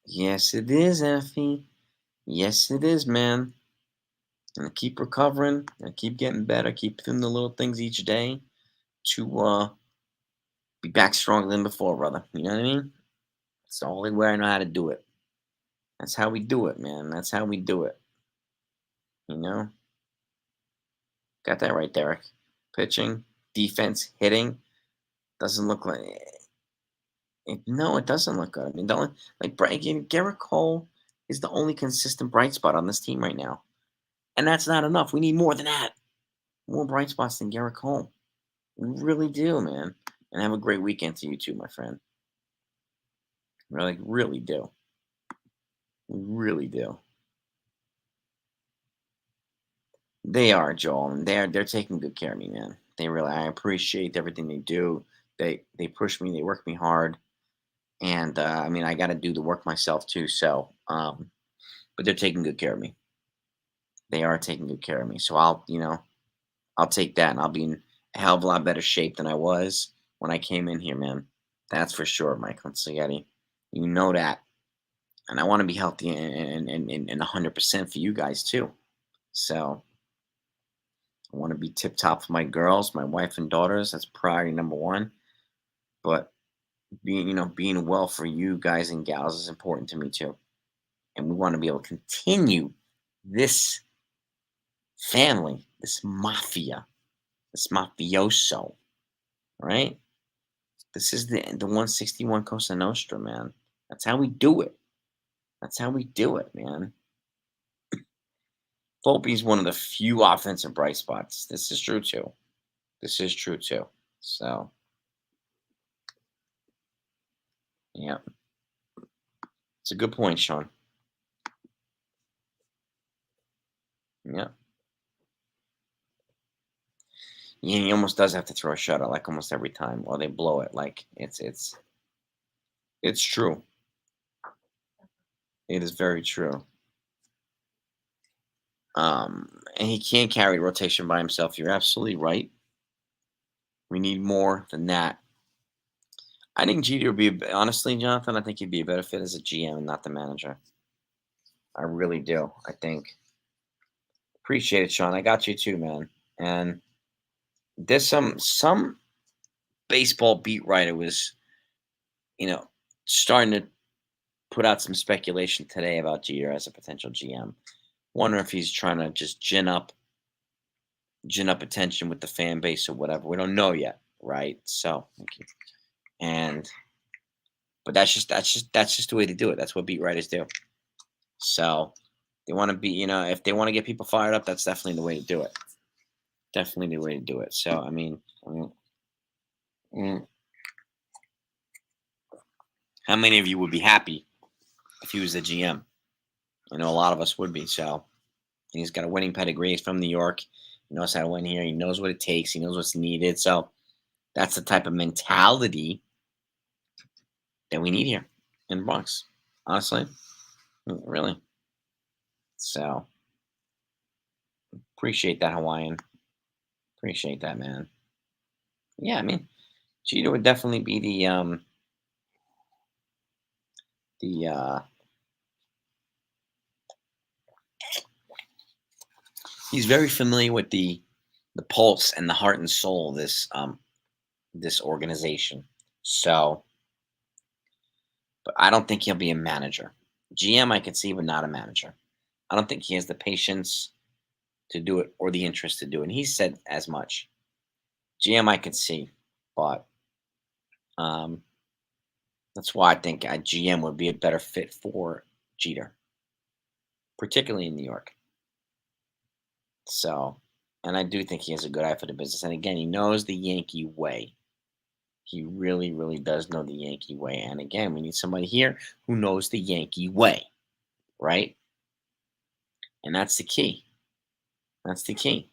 Yes, it is, Effie. Yes, it is, man. And keep recovering and keep getting better. Keep doing the little things each day to be back stronger than before, brother. You know what I mean? It's the only way I know how to do it. That's how we do it, man. That's how we do it. You know? Got that right, Derek. Pitching, defense, hitting doesn't look like it. No, it doesn't look good. I mean, the only, like again, Garrett Cole is the only consistent bright spot on this team right now, and that's not enough. We need more than that. More bright spots than Garrett Cole. We really do, man. And have a great weekend to you too, my friend. Really, really do. Really do. They are, Joel, and they're taking good care of me, man. They really. I appreciate everything they do. They push me. They work me hard, and I mean, I got to do the work myself too. So, but they're taking good care of me. They are taking good care of me. So I'll take that, and I'll be in a hell of a lot better shape than I was when I came in here, man. That's for sure, Michael Spaghetti. You know that. And I want to be healthy and 100% for you guys too. So I want to be tip top for my girls, my wife and daughters. That's priority number one. But being well for you guys and gals is important to me too. And we want to be able to continue this family, this mafia, this mafioso, right? This is the 161 Cosa Nostra, man. That's how we do it. That's how we do it, man. Volpe's one of the few offensive bright spots. This is true too. This is true too. So, yeah, it's a good point, Sean. Yeah, yeah, he almost does have to throw a shutout like almost every time, or they blow it. Like it's true. It is very true. And he can't carry rotation by himself. You're absolutely right. We need more than that. I think Jeter would be honestly, Jonathan. I think he'd be a better fit as a GM and not the manager. I really do. I think. Appreciate it, Sean. I got you too, man. And there's some baseball beat writer was, you know, starting to put out some speculation today about Jeter as a potential GM. Wonder if he's trying to just gin up attention with the fan base or whatever. We don't know yet, right? So, thank you. And but that's just the way to do it. That's what beat writers do. So they want to be, if they want to get people fired up, that's definitely the way to do it. Definitely the way to do it. So mm, how many of you would be happy if he was the GM? I know a lot of us would be. So he's got a winning pedigree. He's from New York. He knows how to win here. He knows what it takes. He knows what's needed. So that's the type of mentality that we need here in the Bronx. Honestly, really. So appreciate that, Hawaiian. Appreciate that, man. Yeah, I mean, Cheetah would definitely be the he's very familiar with the pulse and the heart and soul of this organization. So, but I don't think he'll be a manager. GM I could see, but not a manager. I don't think he has the patience to do it or the interest to do it. And he said as much. GM I could see, but um, that's why I think a GM would be a better fit for Jeter, particularly in New York. So, and I do think he has a good eye for the business. And again, he knows the Yankee way. He really, really does know the Yankee way. And again, we need somebody here who knows the Yankee way, right? And that's the key. That's the key.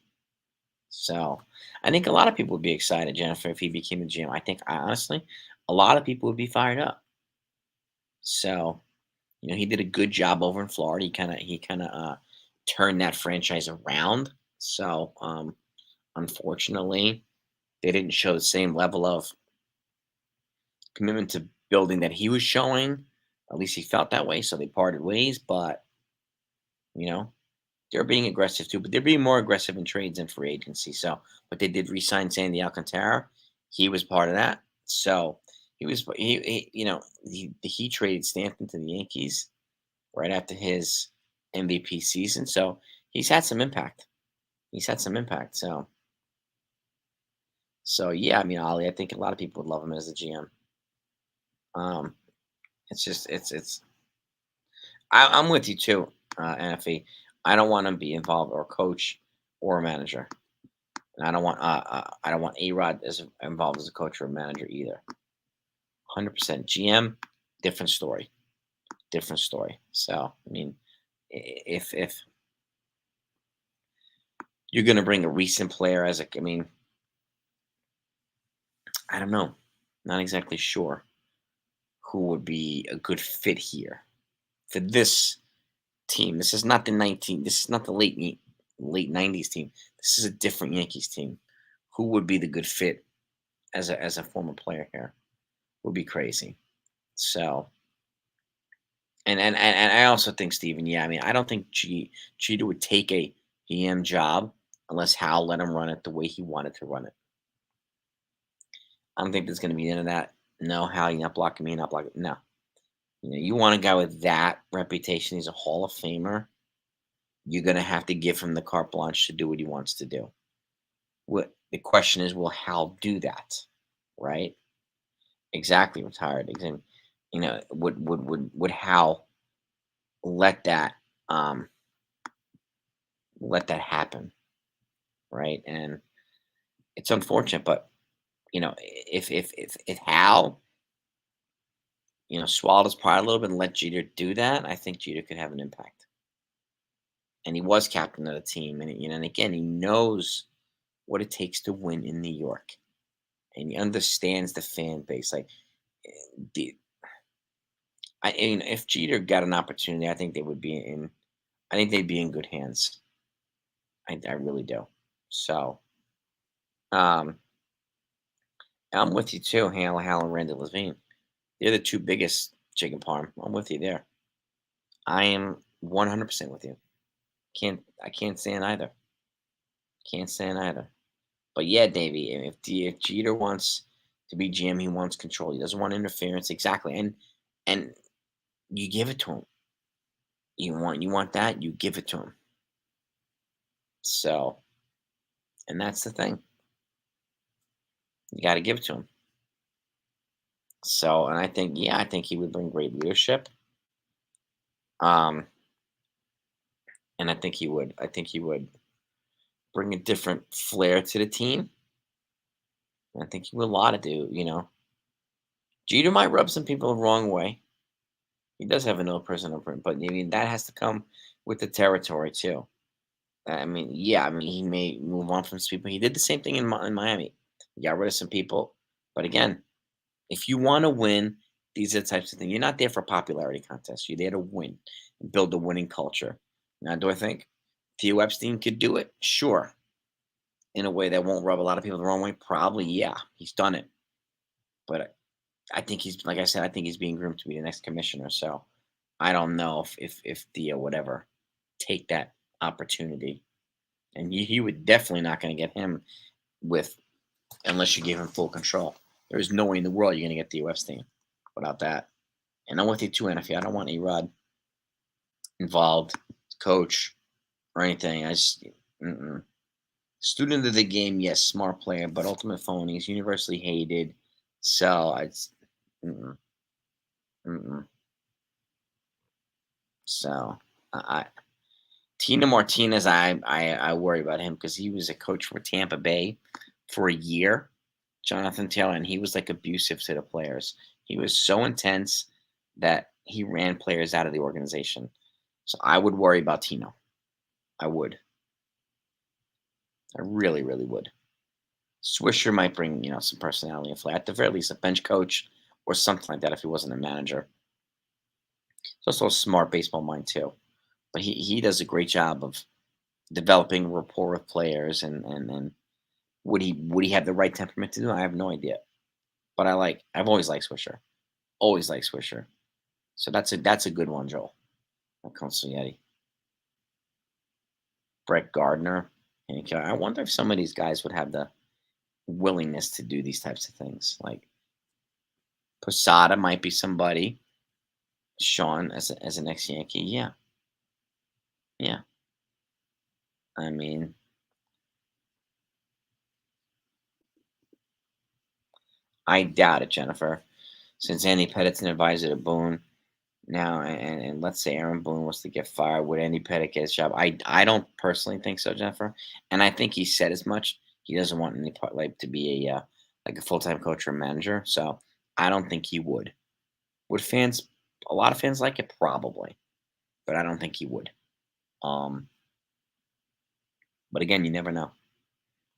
So I think a lot of people would be excited, Jennifer, if he became a GM. I think honestly, a lot of people would be fired up. So, he did a good job over in Florida. He kind of turned that franchise around. So, unfortunately, they didn't show the same level of commitment to building that he was showing. At least he felt that way. So they parted ways. But you know, they're being aggressive too. But they're being more aggressive in trades and free agency. So, but they did re-sign Sandy Alcantara. He was part of that. So he traded Stanton to the Yankees right after his MVP season. So he's had some impact. He's had some impact. So yeah, I mean, Ollie, I think a lot of people would love him as a GM. Um, it's just it's. I'm with you too, NFE. I don't want him to be involved or coach or a manager, and I don't want A Rod as involved as a coach or a manager either. 100% GM, different story, different story. So I mean, if you're going to bring a recent player I mean, I don't know, not exactly sure who would be a good fit here for this team. This is not the 19. This is not the late 90s team. This is a different Yankees team. Who would be the good fit as a former player here? Would be crazy. So and I also think Steven, yeah, I mean, I don't think Cheetah would take a GM job unless Hal let him run it the way he wanted to run it. I don't think there's going to be any of that. No, Hal, you're not blocking me, not blocking. No, you want a guy with that reputation. He's a Hall of Famer. You're going to have to give him the carte blanche to do what he wants to do. What the question is, will Hal do that? Right? Exactly. Retired. Would Hal let that um let that happen? Right? And it's unfortunate, but if Hal swallowed his pride a little bit and let Jeter do that, I think Jeter could have an impact. And he was captain of the team, and again, he knows what it takes to win in New York, and he understands the fan base. Like, the if Jeter got an opportunity, I think they would be in. I think they'd be in good hands. I really do. So, um, I'm with you too, Hal and Randy Levine. They're the two biggest chicken farm. I'm with you there. I am 100% with you. I can't stand either. Can't stand either. But yeah, Davey, if Jeter wants to be GM, he wants control. He doesn't want interference. Exactly, and you give it to him. You want that, you give it to him. So, and that's the thing. You got to give it to him. So, and I think he would bring great leadership. Um, and I think he would bring a different flair to the team. And I think he would a lot to do. Jeter might rub some people the wrong way. He does have an ill personal print, but I mean that has to come with the territory too. I mean, yeah, I mean he may move on from some people. He did the same thing in Miami. He got rid of some people, but again, if you want to win, these are the types of things. You're not there for popularity contests. You're there to win and build a winning culture. Now, do I think Theo Epstein could do it? Sure. In a way that won't rub a lot of people the wrong way? Probably, yeah. He's done it. But I think he's, like I said, I think he's being groomed to be the next commissioner. So I don't know if Theo would ever take that opportunity. And he would definitely not going to get him with unless you give him full control. There's no way in the world you're going to get Theo Epstein without that. And I'm with you too, NFE. I don't want A-Rod involved, coach, or anything. Student of the game, yes, smart player, but ultimate phony. He's universally hated. So mm-mm, mm-mm. So I Tina Martinez, I worry about him because he was a coach for Tampa Bay for a year, Jonathan Taylor, and he was like abusive to the players. He was so intense that he ran players out of the organization. So I would worry about Tino. I would. I really, really would. Swisher might bring, some personality and flair. At the very least, a bench coach or something like that if he wasn't a manager. He's also a smart baseball mind too. But he does a great job of developing rapport with players and would he have the right temperament to do it? I have no idea. But I've always liked Swisher. Always liked Swisher. So that's a good one, Joel. Consigliere. Brett Gardner. And I wonder if some of these guys would have the willingness to do these types of things. Like Posada might be somebody. Sean as an ex Yankee. Yeah. Yeah. I mean, I doubt it, Jennifer. Since Andy Pettit's an advisor to Boone now, and let's say Aaron Boone was to get fired, would Andy Pettit get his job? I don't personally think so, Jennifer, and I think he said as much. He doesn't want any part like to be a like a full time coach or manager, so I don't think he would. Would fans? A lot of fans like it, probably, but I don't think he would. Um, but again, you never know.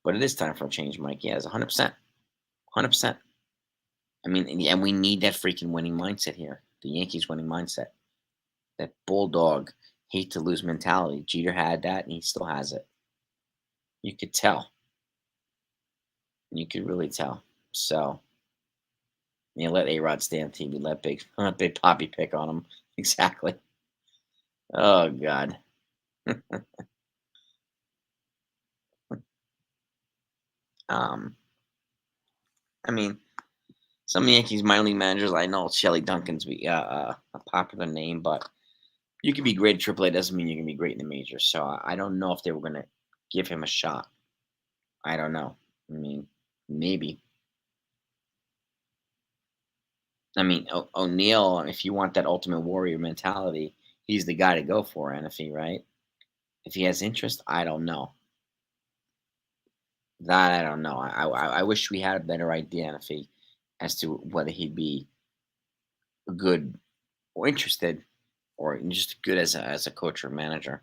But it is time for a change, Mike. Yeah, it's 100%, 100%. I mean, and we need that freaking winning mindset here. The Yankees winning mindset. That bulldog, hate to lose mentality. Jeter had that, and he still has it. You could tell. You could really tell. So, let A Rod stay on TV. Let Big Poppy pick on him. Exactly. Oh God. um, I mean, some Yankees minor league managers. I know Shelly Duncan's a popular name, but you can be great at AAA doesn't mean you can be great in the majors. So I don't know if they were going to give him a shot. I don't know. I mean, maybe. I mean, O'Neal, if you want that ultimate warrior mentality, he's the guy to go for, NFE, right? If he has interest, I don't know. That I don't know. I wish we had a better idea, NFE, as to whether he'd be good or interested or just good as a coach or manager.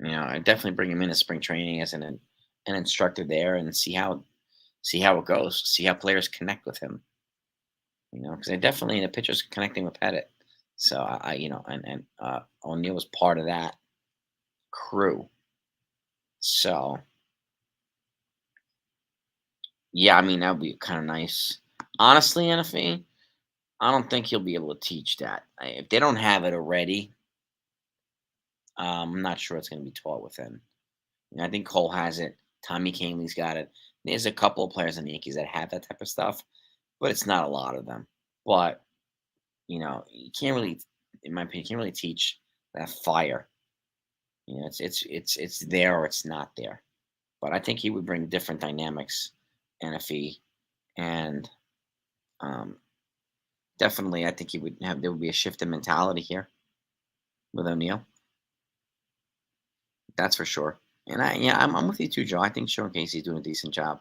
I definitely bring him into spring training as an instructor there and see how it goes. See how players connect with him. Because I definitely the pitchers connecting with Pettit. So and O'Neal was part of that crew. So yeah, I mean that would be kind of nice. Honestly, NFA, I don't think he'll be able to teach that. If they don't have it already, I'm not sure it's going to be taught within. I think Cole has it. Tommy Kahnle's got it. There's a couple of players in the Yankees that have that type of stuff, but it's not a lot of them. But you can't really, in my opinion, you can't really teach that fire. It's there or it's not there. But I think he would bring different dynamics, NFE, and um, definitely I think there would be a shift in mentality here with O'Neal. That's for sure. And I'm with you too, Joe. I think Sean Casey's doing a decent job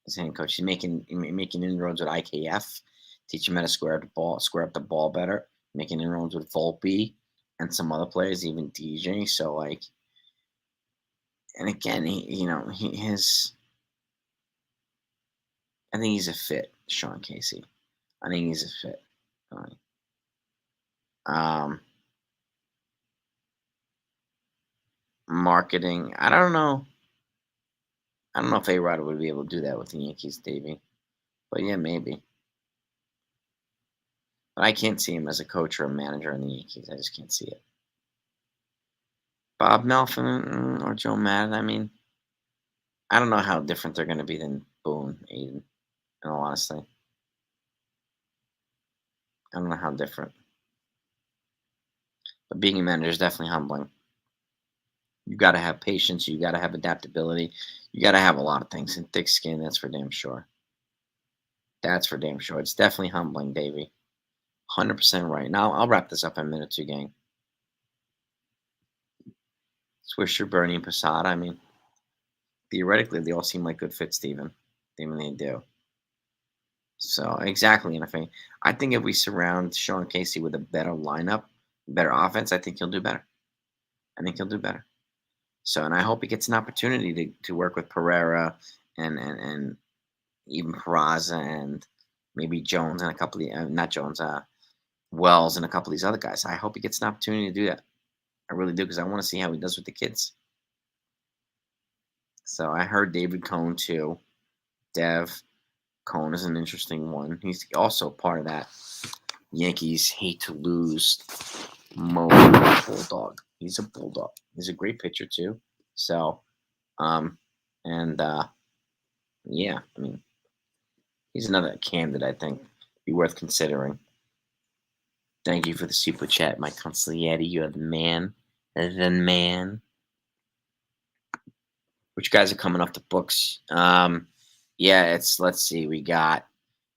as head coach. He's making inroads with IKF, teach him how to square up the ball better, making inroads with Volpe and some other players, even DJ. So and again, I think he's a fit, Sean Casey. I think he's a fit. Um, Marketing. I don't know. I don't know if A Rod would be able to do that with the Yankees, Davey. But yeah, maybe. But I can't see him as a coach or a manager in the Yankees. I just can't see it. Bob Melvin or Joe Madden. I mean, I don't know how different they're going to be than Boone, Aiden. In all honesty, I don't know how different. But being a manager is definitely humbling. You got to have patience. You got to have adaptability. You got to have a lot of things and thick skin. That's for damn sure. That's for damn sure. It's definitely humbling, Davey. 100% right. Now I'll wrap this up in a minute, two, gang. Swisher, Bernie, and Posada. I mean, theoretically, they all seem like good fits, Steven. They do. So exactly, and I think if we surround Sean Casey with a better lineup, better offense, I think he'll do better. I think he'll do better. So, and I hope he gets an opportunity to work with Pereira and even Peraza and maybe Jones and a couple of not Jones, Wells and a couple of these other guys. I hope he gets an opportunity to do that. I really do because I want to see how he does with the kids. So I heard David Cohn too. Dev Cohn is an interesting one. He's also part of that Yankees hate to lose mode bulldog. He's a bulldog. He's a great pitcher too. So, um, and yeah, I mean, he's another candidate I think be worth considering. Thank you for the super chat, my consigliere. You are the man. The man. Which guys are coming off the books? Yeah, it's let's see. You got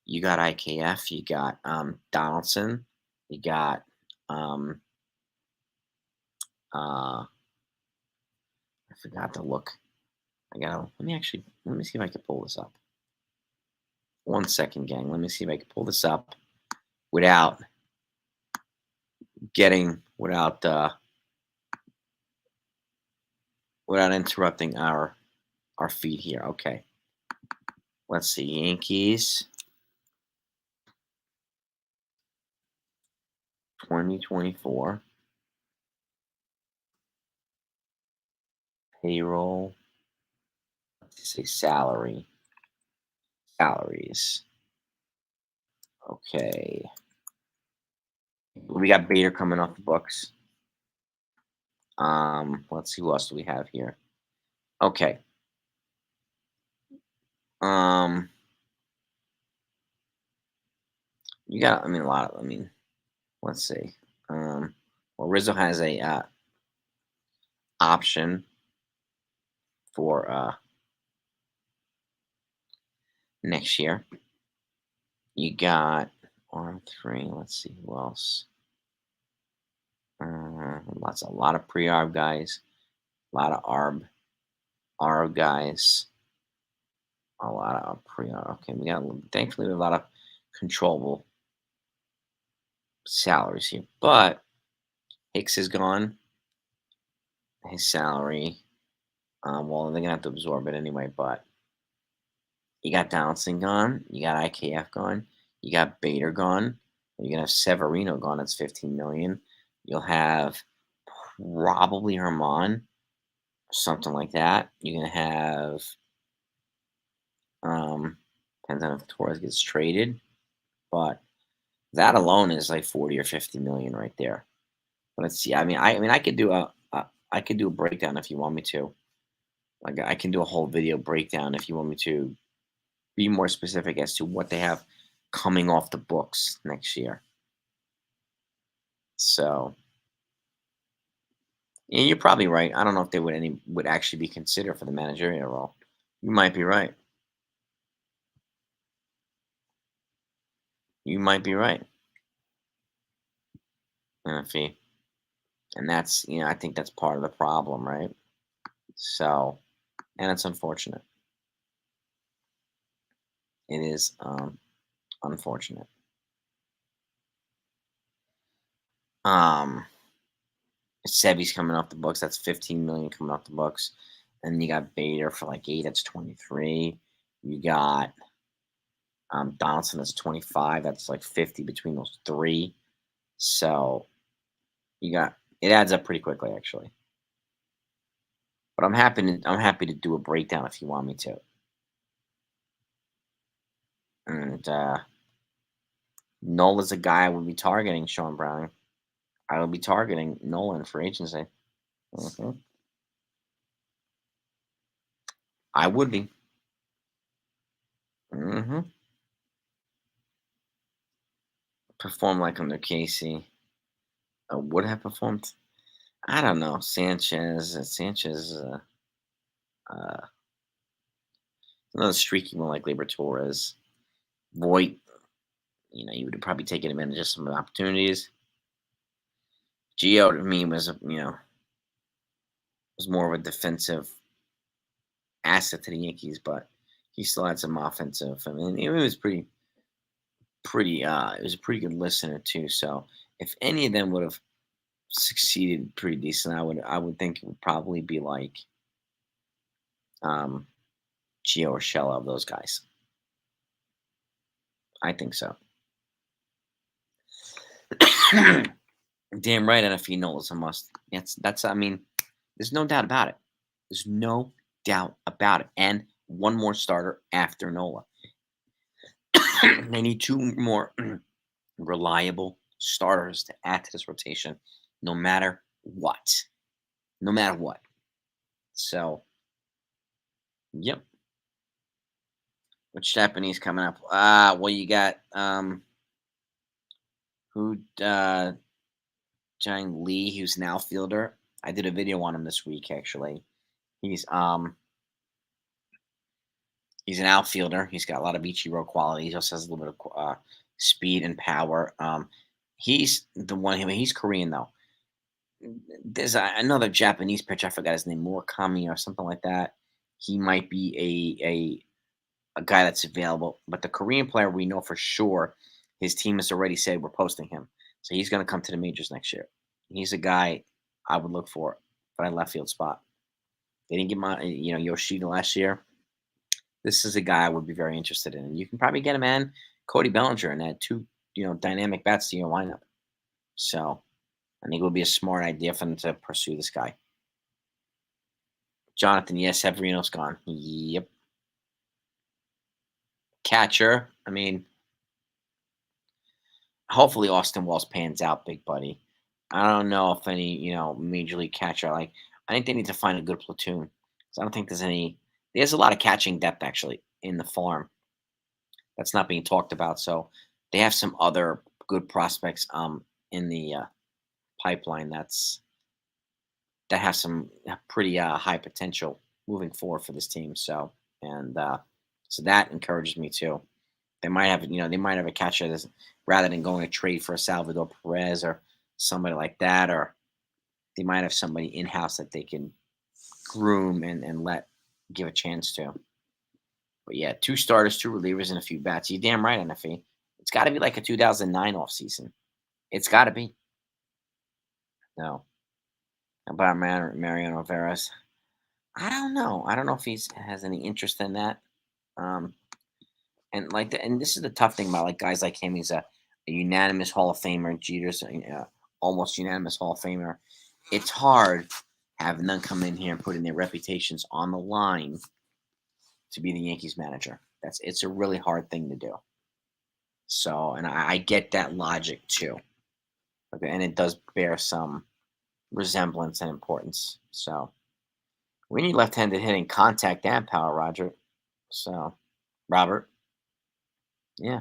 IKF, you got Donaldson, you got um I forgot to look. I gotta let me see if I can pull this up. 1 second, gang. Let me see if I can pull this up without getting without interrupting our feed here. Okay. Let's see. Yankees 2024 payroll. Let's say salaries. Okay. We got Bader coming off the books. Let's see who else do we have here. Okay. Um, you got. I mean, a lot of. I mean, let's see. Well, Rizzo has a option for next year. You got R3. Let's see who else. A lot of pre-arb guys, a lot of arb guys, a lot of pre-arb. Okay, we got thankfully a lot of controllable salaries here, but Hicks is gone. His salary. Well, they're gonna have to absorb it anyway. But you got Donaldson gone. You got IKF gone. You got Bader gone. You're gonna have Severino gone. That's 15 million. You'll have probably Herman, something like that. You're gonna have depends on if Torres gets traded, but that alone is like 40 or 50 million right there. But let's see. I mean, I could do I could do a breakdown if you want me to. Like I can do a whole video breakdown if you want me to be more specific as to what they have coming off the books next year. So yeah, you're probably right. I don't know if they would actually be considered for the managerial role. You might be right. You might be right. And if he, and that's I think that's part of the problem, right? So, and it's unfortunate. It is unfortunate. Um, Sevy's coming off the books. That's 15 million coming off the books. And you got Bader for like 8. That's 23. You got Donaldson. That's 25. That's like 50 between those three. So you got it adds up pretty quickly, actually. But I'm happy to do a breakdown if you want me to. And Nola's a guy I would be targeting, Sean Browning. I would be targeting Nolan for agency. I would be. Perform like under Casey. Would have performed. I don't know. Sanchez, uh, another streaky one like Labor Torres. Voigt, you would have probably taken advantage of some opportunities. Gio to me was more of a defensive asset to the Yankees, but he still had some offensive. I mean, it was pretty. It was a pretty good listener too. So if any of them would have succeeded pretty decent. I would think it would probably be like um Gio or Shella of those guys. I think so. Damn right, NFE Nola's a must. That's I mean, there's no doubt about it. There's no doubt about it. And one more starter after Nola. They need two more reliable starters to add to this rotation, no matter what. No matter what. So, yep. Which Japanese coming up? Well, you got who Jang Lee, who's an outfielder. I did a video on him this week actually. He's um he's an outfielder. He's got a lot of Ichiro qualities. He also has a little bit of speed and power. He's the one. He's Korean though. There's another Japanese pitcher. I forgot his name, Murakami or something like that. He might be a guy that's available. But the Korean player, we know for sure, his team has already said we're posting him, so he's going to come to the majors next year. He's a guy I would look for a left field spot. They didn't get my Yoshida last year. This is a guy I would be very interested in. And you can probably get him in Cody Bellinger and add two dynamic bats to your lineup. So I think it would be a smart idea for them to pursue this guy. Jonathan, yes, Severino's gone. Yep. Catcher, I mean, hopefully Austin Walls pans out, big buddy. I don't know if any, major league catcher I think they need to find a good platoon. 'Cause I don't think there's any. There's a lot of catching depth actually in the farm that's not being talked about. So they have some other good prospects in the pipeline that have some pretty high potential moving forward for this team. So that encourages me too. They might have a catcher that's, rather than going to trade for a Salvador Perez or somebody like that, or they might have somebody in house that they can groom and let give a chance to. But yeah, two starters, two relievers, and a few bats. You damn right, NFE. It's got to be like a 2009 off season. It's got to be. No. How about Mariano Rivera's? I don't know. I don't know if he has any interest in that. Um, and this is the tough thing about like guys like him. He's a unanimous Hall of Famer. Jeter's almost unanimous Hall of Famer. It's hard having them come in here and putting their reputations on the line to be the Yankees manager. It's a really hard thing to do. So, and I get that logic too. Okay, and it does bear some resemblance and importance. So we need left-handed hitting, contact, and power, Roger. So, Robert, yeah,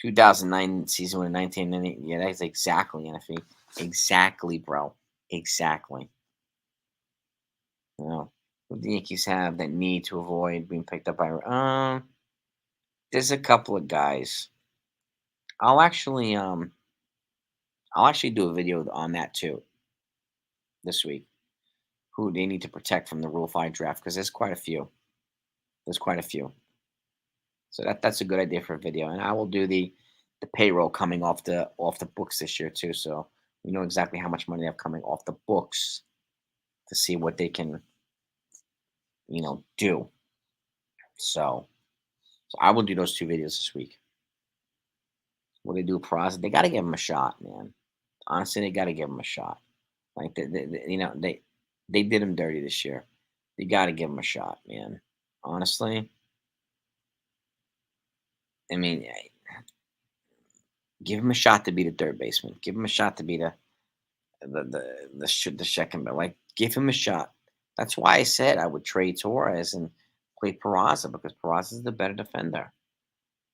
2009 season with 1990. Yeah, that's exactly NFE. Exactly, bro. Exactly. You know, what the Yankees have that need to avoid being picked up by. There's a couple of guys. I'll actually um I'll actually do a video on that too this week. Who they need to protect from the Rule 5 draft because there's quite a few. There's quite a few. So that's a good idea for a video. And I will do the payroll coming off the books this year too. So we know exactly how much money they have coming off the books to see what they can, do. So I will do those two videos this week. What they do, Peraza, they got to give him a shot, man. Honestly, they got to give him a shot. Like they did him dirty this year. They got to give him a shot, man. Honestly, I mean, give him a shot to be the third baseman. Give him a shot to be the second. But like, give him a shot. That's why I said I would trade Torres and play Peraza because Peraza is the better defender,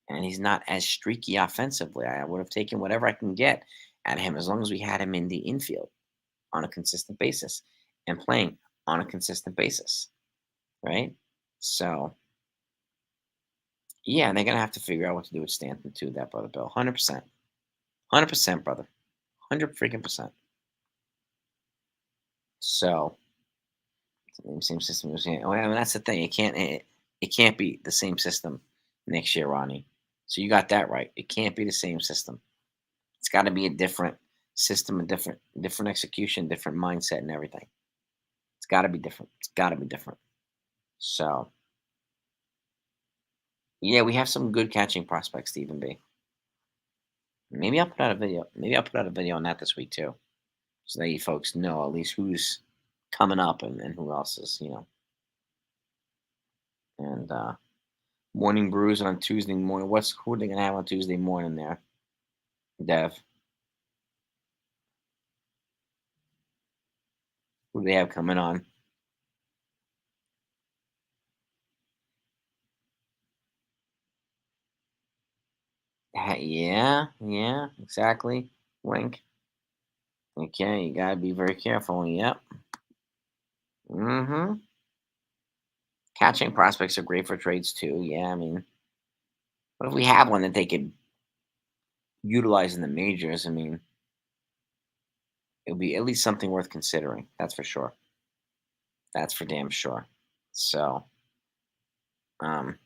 and he's not as streaky offensively. I would have taken whatever I can get at him as long as we had him in the infield on a consistent basis and playing on a consistent basis, right? So yeah, and they're gonna have to figure out what to do with Stanton too. That brother Bill, 100%, 100%, brother, 100 freaking percent. So same system. Oh, yeah, I mean, that's the thing. It can't be the same system next year, Ronnie. So you got that right. It can't be the same system. It's got to be a different system, a different execution, different mindset, and everything. It's got to be different. It's got to be different. So yeah, we have some good catching prospects, Stephen B. Maybe I'll put out a video. Maybe I'll put out a video on that this week too, so that you folks know at least who's coming up and who else is, and morning brews on Tuesday morning. Who are they gonna have on Tuesday morning there, Dev? Who do they have coming on? Yeah, yeah, exactly. Wink. Okay, you gotta be very careful. Yep. Mm-hmm. Catching prospects are great for trades too. Yeah, I mean, but if we have one that they could utilize in the majors, I mean, it would be at least something worth considering. That's for sure. That's for damn sure. So, um,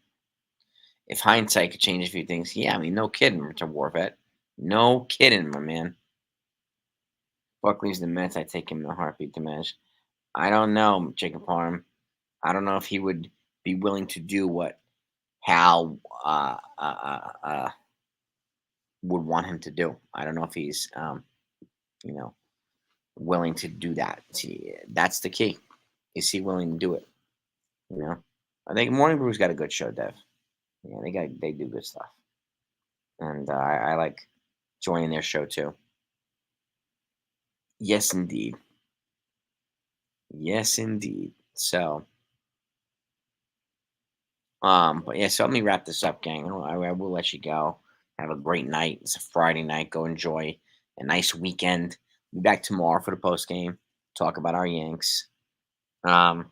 if hindsight could change a few things, yeah, I mean, no kidding, to War Vet. No kidding, my man. Buck leaves the Mets. I take him in a heartbeat to manage. I don't know, Jacob Parham. I don't know if he would be willing to do what Hal would want him to do. I don't know if he's, you know, willing to do that. See, that's the key. Is he willing to do it? You know, I think Morning Brew's got a good show, Dev. Yeah, they do good stuff, and I like joining their show too. Yes, indeed. Yes, indeed. So, but yeah, so let me wrap this up, gang. I will let you go. Have a great night. It's a Friday night. Go enjoy a nice weekend. Be back tomorrow for the post game. Talk about our Yanks. Um,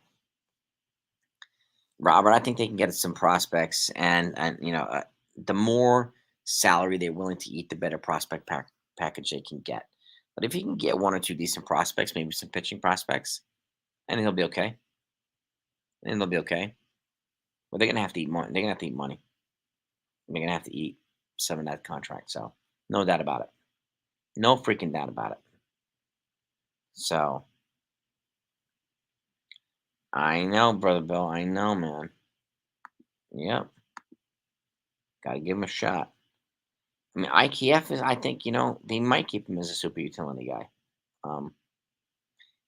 Robert, I think they can get some prospects, and the more salary they're willing to eat, the better package they can get. But if you can get one or two decent prospects, maybe some pitching prospects, and he'll be okay. And they'll be okay. But they're gonna have to eat money. They're gonna have to eat money. They're gonna have to eat some of that contract. So no doubt about it. No freaking doubt about it. So I know, brother Bill. I know, man. Yep. Got to give him a shot. I mean, IKF is. I think they might keep him as a super utility guy. Um,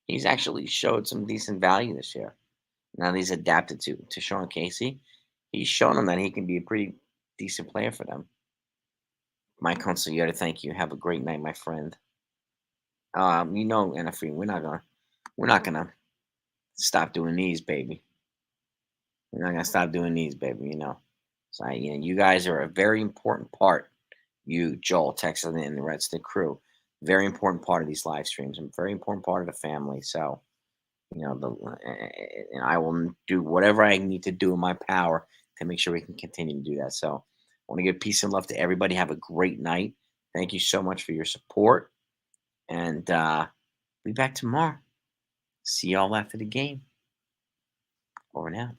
he's actually showed some decent value this year. Now that he's adapted to Sean Casey, he's shown him that he can be a pretty decent player for them. My consigliere, thank you. Have a great night, my friend. NFree, we're not gonna stop doing these, baby. We're not gonna stop doing these, baby. So you guys are a very important part. You, Joel, Texas, and the rest of the crew, very important part of these live streams. And very important part of the family. So and I will do whatever I need to do in my power to make sure we can continue to do that. So I want to give peace and love to everybody. Have a great night. Thank you so much for your support, and be back tomorrow. See y'all after the game. Over now.